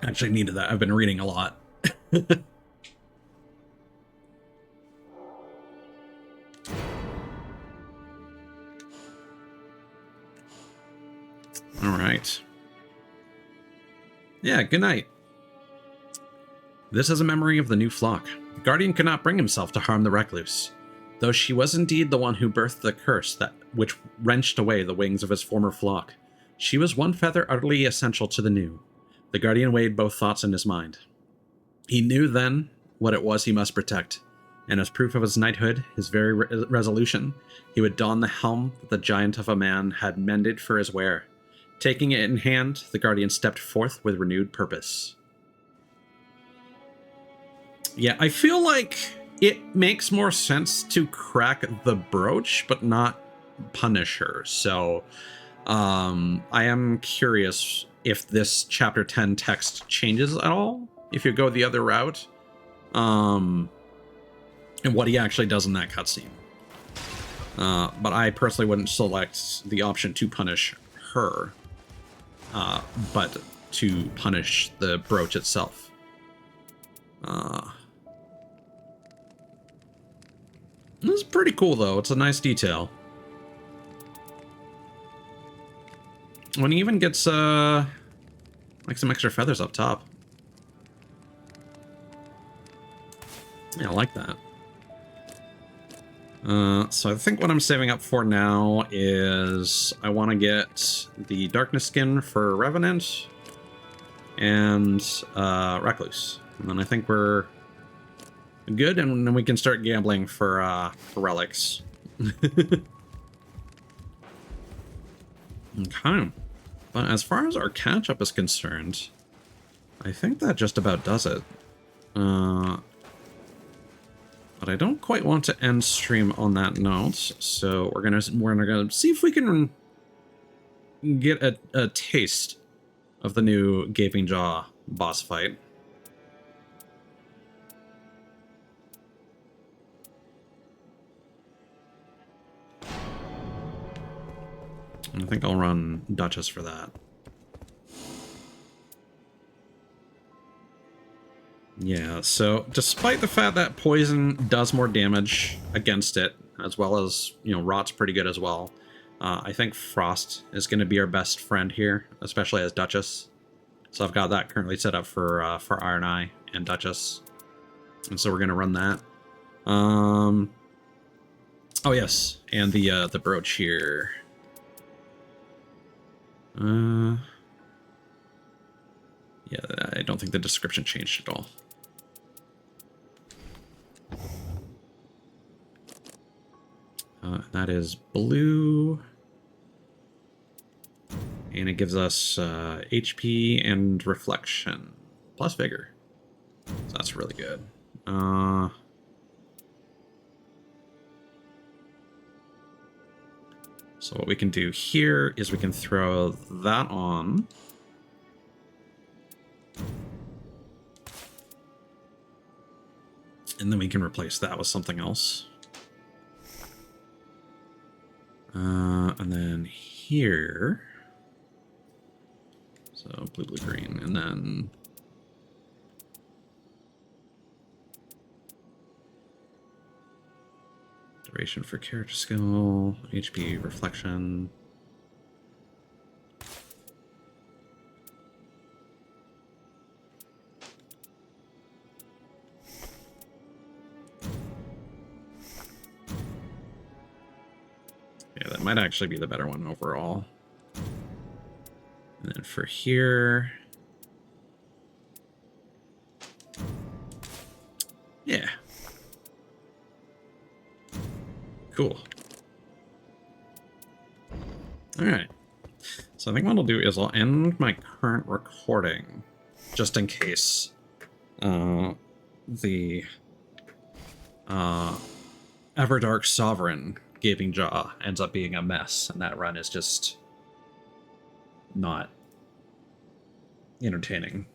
Actually needed that. I've been reading a lot. All right. Yeah, good night. This is a memory of the new flock. The guardian could not bring himself to harm the recluse, though she was indeed the one who birthed the curse which wrenched away the wings of his former flock. She was one feather utterly essential to the new. The guardian weighed both thoughts in his mind. He knew then what it was he must protect, and as proof of his knighthood, his very resolution, he would don the helm that the giant of a man had mended for his wear. Taking it in hand, the guardian stepped forth with renewed purpose. Yeah, I feel like it makes more sense to crack the brooch, but not punish her. So, I am curious if this chapter 10 text changes at all if you go the other route, and what he actually does in that cutscene. But I personally wouldn't select the option to punish her, but to punish the brooch itself. This is pretty cool, though. It's a nice detail. When he even gets, like, some extra feathers up top. Yeah, I like that. So I think what I'm saving up for now is I want to get the Darkness skin for Revenant and Recluse. And then I think we're good, and then we can start gambling for relics. Okay. But as far as our catch-up is concerned, I think that just about does it. But I don't quite want to end stream on that note, so we're gonna see if we can get a taste of the new Gaping Jaw boss fight. And I think I'll run Duchess for that. Yeah, so despite the fact that poison does more damage against it, as well as, you know, rot's pretty good as well, I think frost is going to be our best friend here, especially as Duchess. So I've got that currently set up for Iron Eye and Duchess, and so we're going to run that. Oh yes, and the brooch here. Yeah, I don't think the description changed at all. That is blue. And it gives us HP and reflection. Plus vigor. So that's really good. So what we can do here is we can throw that on. And then we can replace that with something else. And then here. So blue, blue, green, and then duration for character skill, HP, reflection. Yeah, that might actually be the better one overall. And then for here, yeah, cool. All right, so I think what I'll do is I'll end my current recording, just in case the Everdark Sovereign Gaping Jaw ends up being a mess, and that run is just not entertaining.